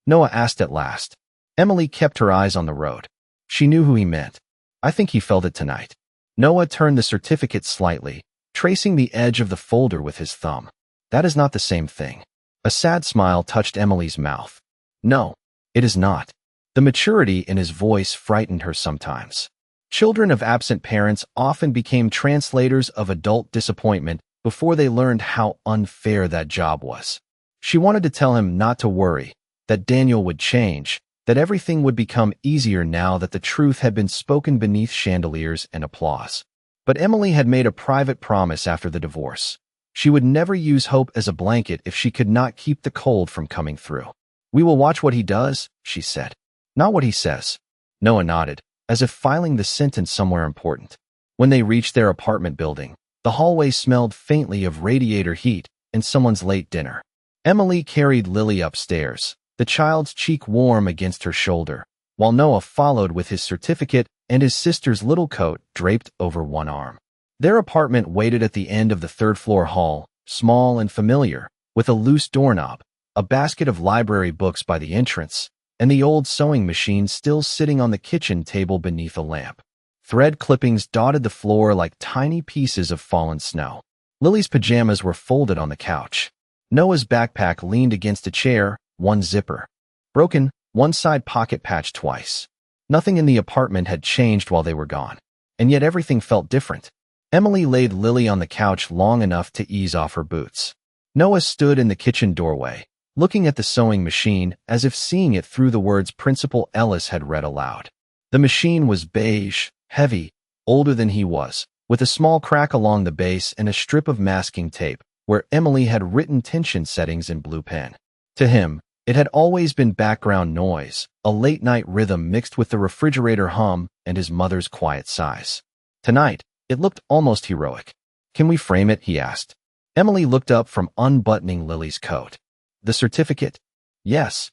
Noah asked at last. Emily kept her eyes on the road. She knew who he meant. "I think he felt it tonight." Noah turned the certificate slightly, tracing the edge of the folder with his thumb. "That is not the same thing." A sad smile touched Emily's mouth. "No, it is not." The maturity in his voice frightened her sometimes. Children of absent parents often became translators of adult disappointment before they learned how unfair that job was. She wanted to tell him not to worry, that Daniel would change, that everything would become easier now that the truth had been spoken beneath chandeliers and applause. But Emily had made a private promise after the divorce. She would never use hope as a blanket if she could not keep the cold from coming through. "We will watch what he does," she said. "Not what he says." Noah nodded, as if filing the sentence somewhere important. When they reached their apartment building, the hallway smelled faintly of radiator heat and someone's late dinner. Emily carried Lily upstairs, the child's cheek warm against her shoulder, while Noah followed with his certificate and his sister's little coat draped over one arm. Their apartment waited at the end of the third-floor hall, small and familiar, with a loose doorknob, a basket of library books by the entrance, and the old sewing machine still sitting on the kitchen table beneath a lamp. Thread clippings dotted the floor like tiny pieces of fallen snow. Lily's pajamas were folded on the couch. Noah's backpack leaned against a chair, one zipper broken, one side pocket patched twice. Nothing in the apartment had changed while they were gone, and yet everything felt different. Emily laid Lily on the couch long enough to ease off her boots. Noah stood in the kitchen doorway, looking at the sewing machine as if seeing it through the words Principal Ellis had read aloud. The machine was beige, heavy, older than he was, with a small crack along the base and a strip of masking tape where Emily had written tension settings in blue pen. To him, it had always been background noise, a late-night rhythm mixed with the refrigerator hum and his mother's quiet sighs. Tonight, it looked almost heroic. "Can we frame it?" he asked. Emily looked up from unbuttoning Lily's coat. "The certificate?" "Yes."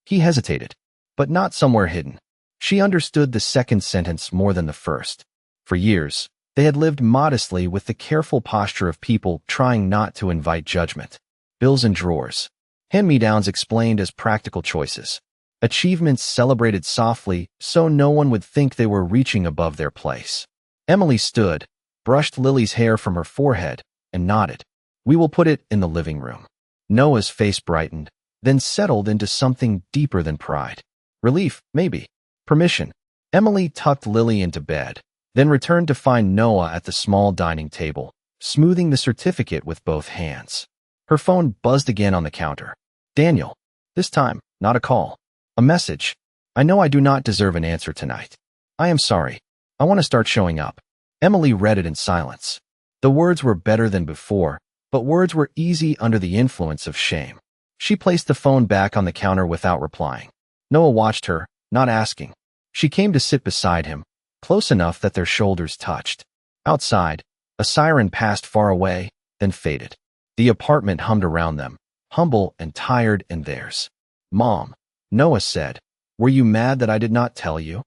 He hesitated, but not somewhere hidden. She understood the second sentence more than the first. For years, they had lived modestly with the careful posture of people trying not to invite judgment. Bills and drawers. Hand-me-downs explained as practical choices. Achievements celebrated softly so no one would think they were reaching above their place. Emily stood, brushed Lily's hair from her forehead, and nodded. "We will put it in the living room." Noah's face brightened, then settled into something deeper than pride. Relief, maybe. Permission. Emily tucked Lily into bed, then returned to find Noah at the small dining table, smoothing the certificate with both hands. Her phone buzzed again on the counter. "Daniel." This time, not a call. A message. "I know I do not deserve an answer tonight. I am sorry. I want to start showing up." Emily read it in silence. The words were better than before, but words were easy under the influence of shame. She placed the phone back on the counter without replying. Noah watched her, not asking. She came to sit beside him, close enough that their shoulders touched. Outside, a siren passed far away, then faded. The apartment hummed around them, humble and tired in theirs. "Mom," Noah said, "were you mad that I did not tell you?"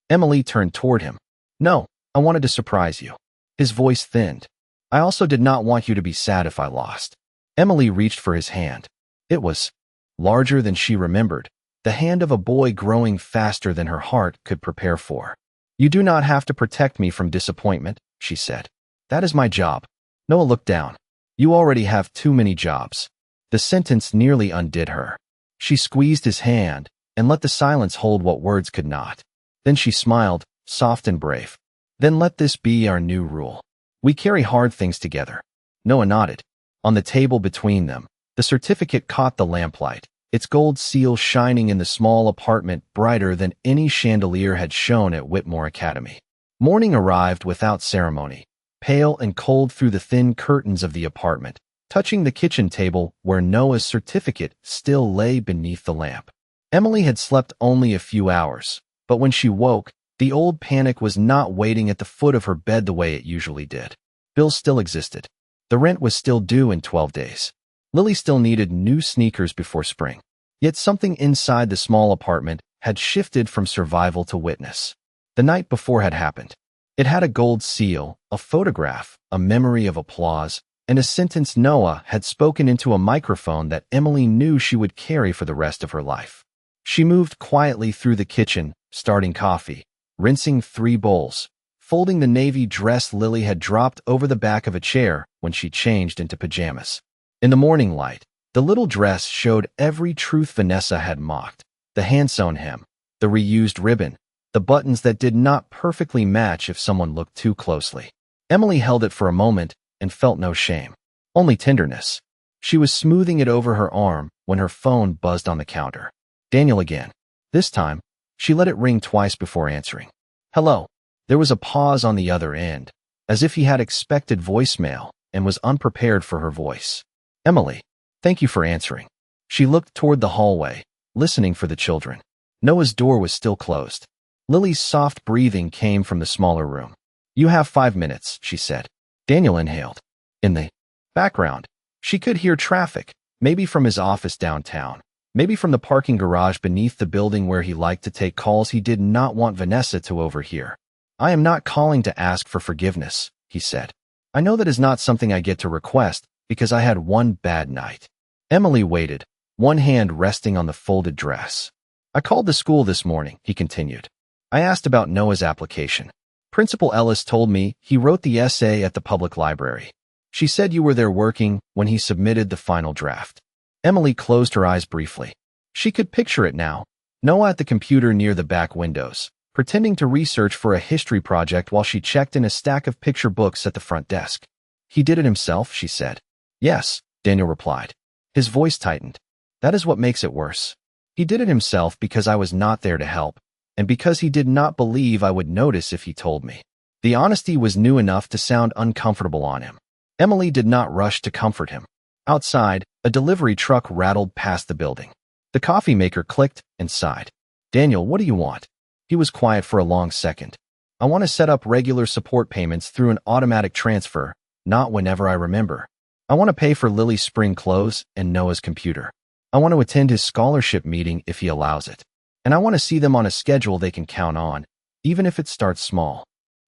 Emily turned toward him. "No, I wanted to surprise you." His voice thinned. "I also did not want you to be sad if I lost." Emily reached for his hand. It was larger than she remembered, the hand of a boy growing faster than her heart could prepare for. "You do not have to protect me from disappointment," she said. "That is my job." Noah looked down. "You already have too many jobs." The sentence nearly undid her. She squeezed his hand and let the silence hold what words could not. Then she smiled, soft and brave. "Then let this be our new rule. We carry hard things together." Noah nodded. On the table between them, the certificate caught the lamplight, its gold seal shining in the small apartment brighter than any chandelier had shone at Whitmore Academy. Morning arrived without ceremony, pale and cold through the thin curtains of the apartment, touching the kitchen table where Noah's certificate still lay beneath the lamp. Emily had slept only a few hours, but when she woke, the old panic was not waiting at the foot of her bed the way it usually did. Bills still existed. The rent was still due in 12 days. Lily still needed new sneakers before spring. Yet something inside the small apartment had shifted from survival to witness. The night before had happened. It had a gold seal, a photograph, a memory of applause, and a sentence Noah had spoken into a microphone that Emily knew she would carry for the rest of her life. She moved quietly through the kitchen, starting coffee, rinsing 3 bowls, folding the navy dress Lily had dropped over the back of a chair when she changed into pajamas. In the morning light, the little dress showed every truth Vanessa had mocked: the hand-sewn hem, the reused ribbon, the buttons that did not perfectly match if someone looked too closely. Emily held it for a moment and felt no shame. Only tenderness. She was smoothing it over her arm when her phone buzzed on the counter. Daniel again. This time, she let it ring twice before answering. Hello. There was a pause on the other end, as if he had expected voicemail and was unprepared for her voice. Emily, thank you for answering. She looked toward the hallway, listening for the children. Noah's door was still closed. Lily's soft breathing came from the smaller room. You have 5 minutes, she said. Daniel inhaled. In the background, she could hear traffic, maybe from his office downtown, maybe from the parking garage beneath the building where he liked to take calls he did not want Vanessa to overhear. I am not calling to ask for forgiveness, he said. I know that is not something I get to request because I had one bad night. Emily waited, one hand resting on the folded dress. I called the school this morning, he continued. I asked about Noah's application. Principal Ellis told me he wrote the essay at the public library. She said you were there working when he submitted the final draft. Emily closed her eyes briefly. She could picture it now. Noah at the computer near the back windows, pretending to research for a history project while she checked in a stack of picture books at the front desk. He did it himself, she said. Yes, Daniel replied. His voice tightened. That is what makes it worse. He did it himself because I was not there to help, and because he did not believe I would notice if he told me. The honesty was new enough to sound uncomfortable on him. Emily did not rush to comfort him. Outside, a delivery truck rattled past the building. The coffee maker clicked and sighed. Daniel, what do you want? He was quiet for a long second. I want to set up regular support payments through an automatic transfer, not whenever I remember. I want to pay for Lily's spring clothes and Noah's computer. I want to attend his scholarship meeting if he allows it. And I want to see them on a schedule they can count on, even if it starts small.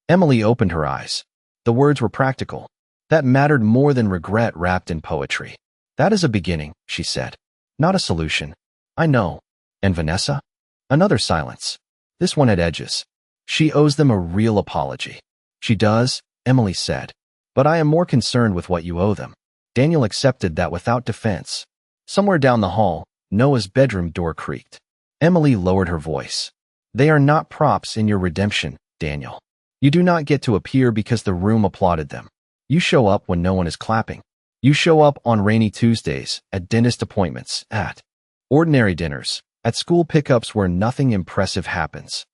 Emily opened her eyes. The words were practical. That mattered more than regret wrapped in poetry. That is a beginning, she said. Not a solution. I know. And Vanessa? Another silence. This one had edges. She owes them a real apology. She does, Emily said. But I am more concerned with what you owe them. Daniel accepted that without defense. Somewhere down the hall, Noah's bedroom door creaked. Emily lowered her voice. They are not props in your redemption, Daniel. You do not get to appear because the room applauded them. You show up when no one is clapping. You show up on rainy Tuesdays, at dentist appointments, at ordinary dinners, at school pickups where nothing impressive happens.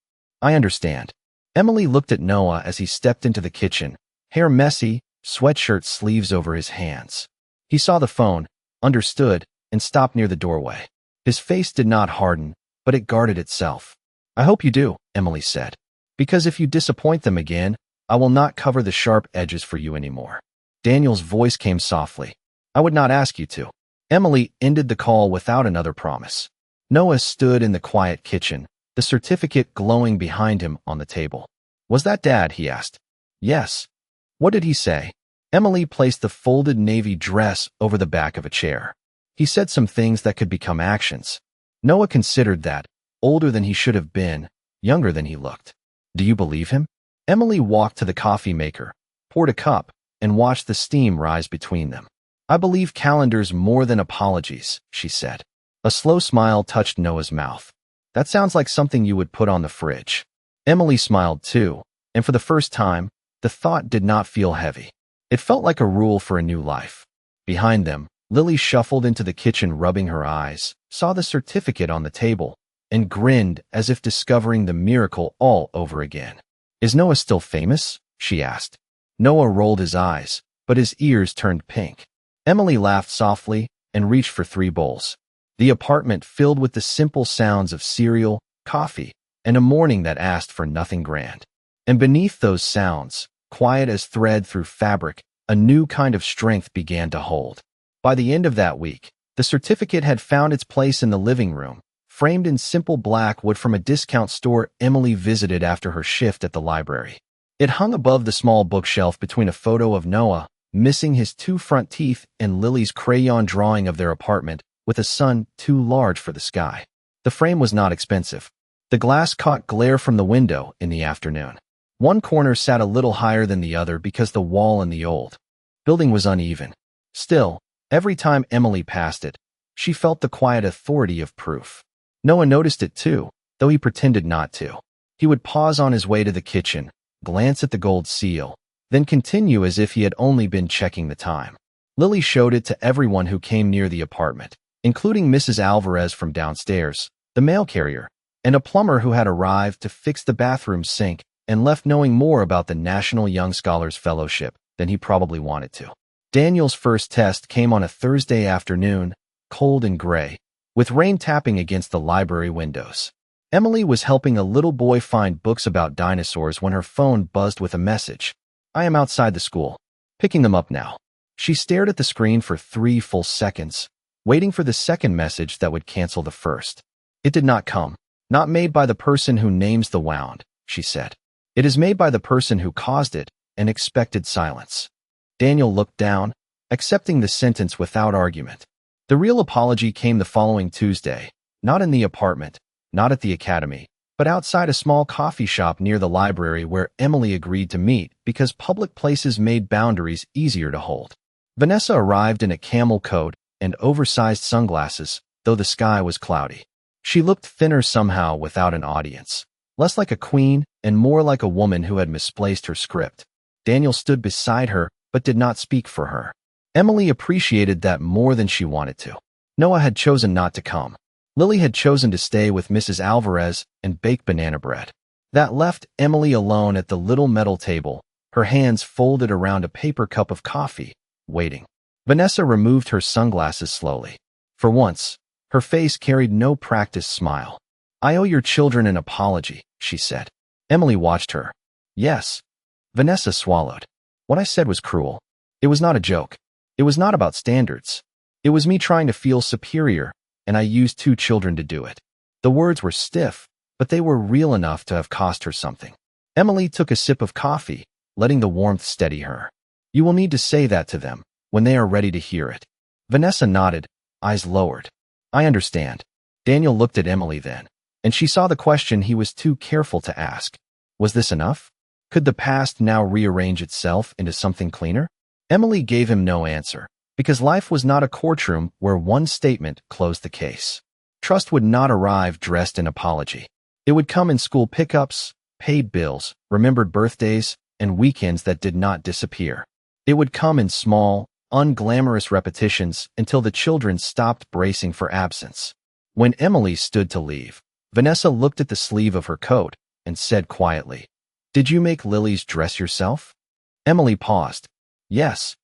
I understand. Emily looked at Noah as he stepped into the kitchen, hair messy, sweatshirt sleeves over his hands. He saw the phone, understood, and stopped near the doorway. His face did not harden, but it guarded itself. I hope you do, Emily said. Because if you disappoint them again, I will not cover the sharp edges for you anymore. Daniel's voice came softly. I would not ask you to. Emily ended the call without another promise. Noah stood in the quiet kitchen, the certificate glowing behind him on the table. Was that Dad? He asked. Yes. What did he say? Emily placed the folded navy dress over the back of a chair. He said some things that could become actions. Noah considered that, older than he should have been, younger than he looked. Do you believe him? Emily walked to the coffee maker, poured a cup, and watched the steam rise between them. I believe calendars more than apologies, she said. A slow smile touched Noah's mouth. That sounds like something you would put on the fridge. Emily smiled too, and for the first time, the thought did not feel heavy. It felt like a rule for a new life. Behind them, Lily shuffled into the kitchen rubbing her eyes, saw the certificate on the table, and grinned as if discovering the miracle all over again. Is Noah still famous? She asked. Noah rolled his eyes, but his ears turned pink. Emily laughed softly and reached for 3 bowls. The apartment filled with the simple sounds of cereal, coffee, and a morning that asked for nothing grand. And beneath those sounds, quiet as thread through fabric, a new kind of strength began to hold. By the end of that week, the certificate had found its place in the living room, framed in simple black wood from a discount store Emily visited after her shift at the library. It hung above the small bookshelf between a photo of Noah, missing his 2 front teeth, and Lily's crayon drawing of their apartment, with a sun too large for the sky. The frame was not expensive. The glass caught glare from the window in the afternoon. One corner sat a little higher than the other because the wall in the old building was uneven. Still, every time Emily passed it, she felt the quiet authority of proof. Noah noticed it too, though he pretended not to. He would pause on his way to the kitchen, glance at the gold seal, then continue as if he had only been checking the time. Lily showed it to everyone who came near the apartment, including Mrs. Alvarez from downstairs, the mail carrier, and a plumber who had arrived to fix the bathroom sink and left knowing more about the National Young Scholars Fellowship than he probably wanted to. Daniel's first test came on a Thursday afternoon, cold and gray, with rain tapping against the library windows. Emily was helping a little boy find books about dinosaurs when her phone buzzed with a message. "I am outside the school. Picking them up now." She stared at the screen for 3 full seconds, waiting for the second message that would cancel the first. It did not come. "Not made by the person who names the wound," she said. "It is made by the person who caused it," and expected silence. Daniel looked down, accepting the sentence without argument. The real apology came the following Tuesday, not in the apartment, not at the academy, but outside a small coffee shop near the library where Emily agreed to meet because public places made boundaries easier to hold. Vanessa arrived in a camel coat and oversized sunglasses, though the sky was cloudy. She looked thinner somehow without an audience, less like a queen and more like a woman who had misplaced her script. Daniel stood beside her but did not speak for her. Emily appreciated that more than she wanted to. Noah had chosen not to come. Lily had chosen to stay with Mrs. Alvarez and bake banana bread. That left Emily alone at the little metal table, her hands folded around a paper cup of coffee, waiting. Vanessa removed her sunglasses slowly. For once, her face carried no practiced smile. "I owe your children an apology," she said. Emily watched her. "Yes." Vanessa swallowed. "What I said was cruel. It was not a joke. It was not about standards. It was me trying to feel superior, and I used 2 children to do it." The words were stiff, but they were real enough to have cost her something. Emily took a sip of coffee, letting the warmth steady her. "You will need to say that to them when they are ready to hear it." Vanessa nodded, eyes lowered. "I understand." Daniel looked at Emily then, and she saw the question he was too careful to ask. Was this enough? Could the past now rearrange itself into something cleaner? Emily gave him no answer, because life was not a courtroom where one statement closed the case. Trust would not arrive dressed in apology. It would come in school pickups, paid bills, remembered birthdays, and weekends that did not disappear. It would come in small, unglamorous repetitions until the children stopped bracing for absence. When Emily stood to leave, Vanessa looked at the sleeve of her coat and said quietly, "Did you make Lily's dress yourself?" Emily paused. "Yes."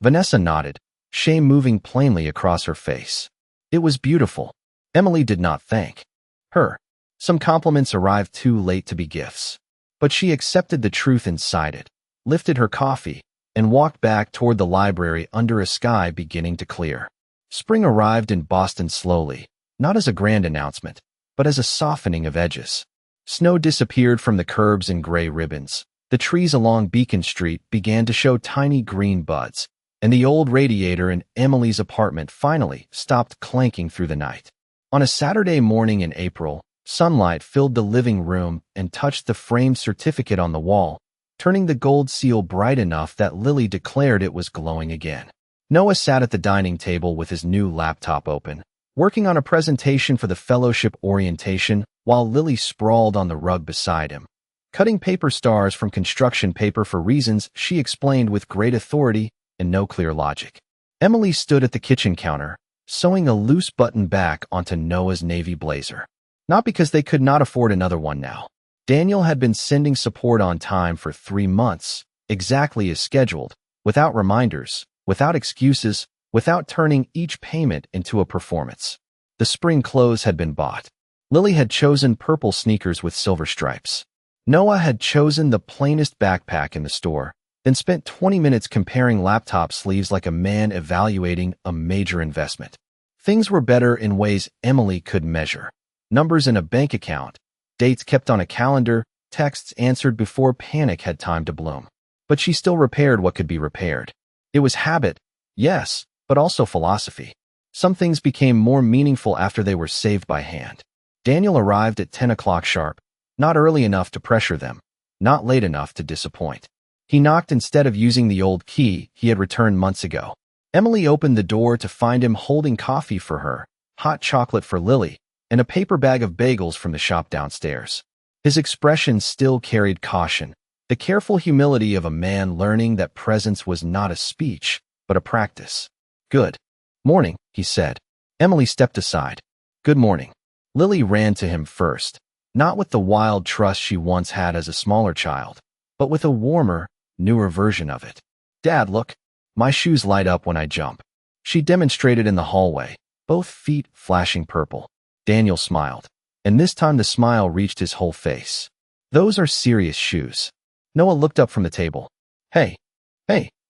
Vanessa nodded, shame moving plainly across her face. It was beautiful. Emily did not thank her. Some compliments arrived too late to be gifts. But she accepted the truth inside it, lifted her coffee, and walked back toward the library under a sky beginning to clear. Spring arrived in Boston slowly, not as a grand announcement, but as a softening of edges. Snow disappeared from the curbs in gray ribbons. The trees along Beacon Street began to show tiny green buds, and the old radiator in Emily's apartment finally stopped clanking through the night. On a Saturday morning in April, sunlight filled the living room and touched the framed certificate on the wall, turning the gold seal bright enough that Lily declared it was glowing again. Noah sat at the dining table with his new laptop open, working on a presentation for the fellowship orientation while Lily sprawled on the rug beside him, cutting paper stars from construction paper for reasons she explained with great authority and no clear logic. Emily stood at the kitchen counter, sewing a loose button back onto Noah's navy blazer. Not because they could not afford another one now. Daniel had been sending support on time for 3 months, exactly as scheduled, without reminders, without excuses, without turning each payment into a performance. The spring clothes had been bought. Lily had chosen purple sneakers with silver stripes. Noah had chosen the plainest backpack in the store, then spent 20 minutes comparing laptop sleeves like a man evaluating a major investment. Things were better in ways Emily could measure. Numbers in a bank account, dates kept on a calendar, texts answered before panic had time to bloom. But she still repaired what could be repaired. It was habit, yes, but also philosophy. Some things became more meaningful after they were saved by hand. Daniel arrived at 10 o'clock sharp, not early enough to pressure them, not late enough to disappoint. He knocked instead of using the old key he had returned months ago. Emily opened the door to find him holding coffee for her, hot chocolate for Lily, and a paper bag of bagels from the shop downstairs. His expression still carried caution, the careful humility of a man learning that presence was not a speech, but a practice. Good morning, he said. Emily stepped aside. Good morning. Lily ran to him first, not with the wild trust she once had as a smaller child, but with a warmer, newer version of it. Dad, look. My shoes light up when I jump. She demonstrated in the hallway, both feet flashing purple. Daniel smiled, and this time the smile reached his whole face. Those are serious shoes. Noah looked up from the table. Hey,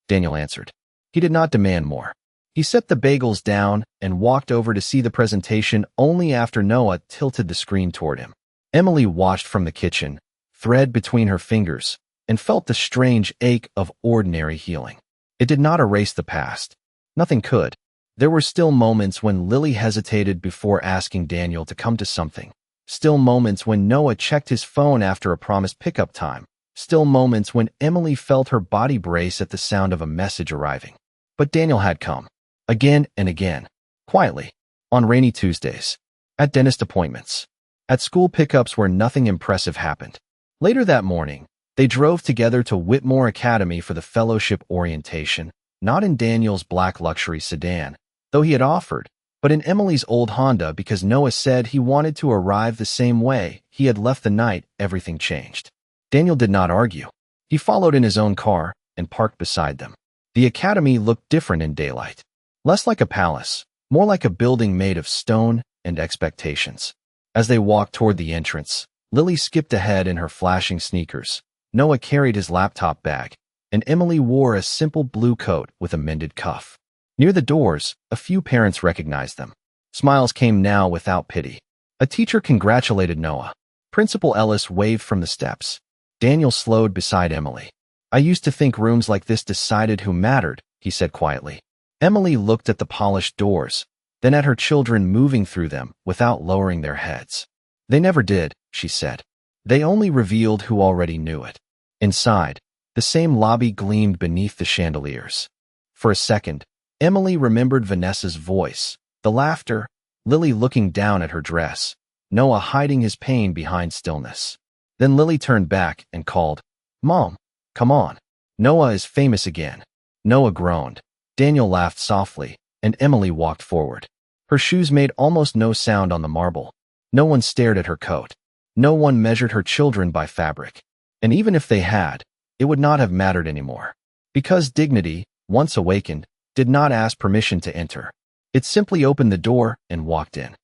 Daniel answered. He did not demand more. He set the bagels down and walked over to see the presentation only after Noah tilted the screen toward him. Emily watched from the kitchen, thread between her fingers, and felt the strange ache of ordinary healing. It did not erase the past. Nothing could. There were still moments when Lily hesitated before asking Daniel to come to something. Still moments when Noah checked his phone after a promised pickup time. Still moments when Emily felt her body brace at the sound of a message arriving. But Daniel had come. Again and again. Quietly. On rainy Tuesdays. At dentist appointments. At school pickups where nothing impressive happened. Later that morning, they drove together to Whitmore Academy for the fellowship orientation, not in Daniel's black luxury sedan, though he had offered, but in Emily's old Honda because Noah said he wanted to arrive the same way he had left the night everything changed. Daniel did not argue. He followed in his own car and parked beside them. The academy looked different in daylight. Less like a palace, more like a building made of stone and expectations. As they walked toward the entrance, Lily skipped ahead in her flashing sneakers. Noah carried his laptop bag, and Emily wore a simple blue coat with a mended cuff. Near the doors, a few parents recognized them. Smiles came now without pity. A teacher congratulated Noah. Principal Ellis waved from the steps. Daniel slowed beside Emily. I used to think rooms like this decided who mattered, he said quietly. Emily looked at the polished doors, then at her children moving through them without lowering their heads. They never did, she said. They only revealed who already knew it. Inside, the same lobby gleamed beneath the chandeliers. For a second, Emily remembered Vanessa's voice, the laughter, Lily looking down at her dress, Noah hiding his pain behind stillness. Then Lily turned back and called, Mom, come on. Noah is famous again. Noah groaned. Daniel laughed softly, and Emily walked forward. Her shoes made almost no sound on the marble. No one stared at her coat. No one measured her children by fabric. And even if they had, it would not have mattered anymore. Because dignity, once awakened, did not ask permission to enter. It simply opened the door and walked in.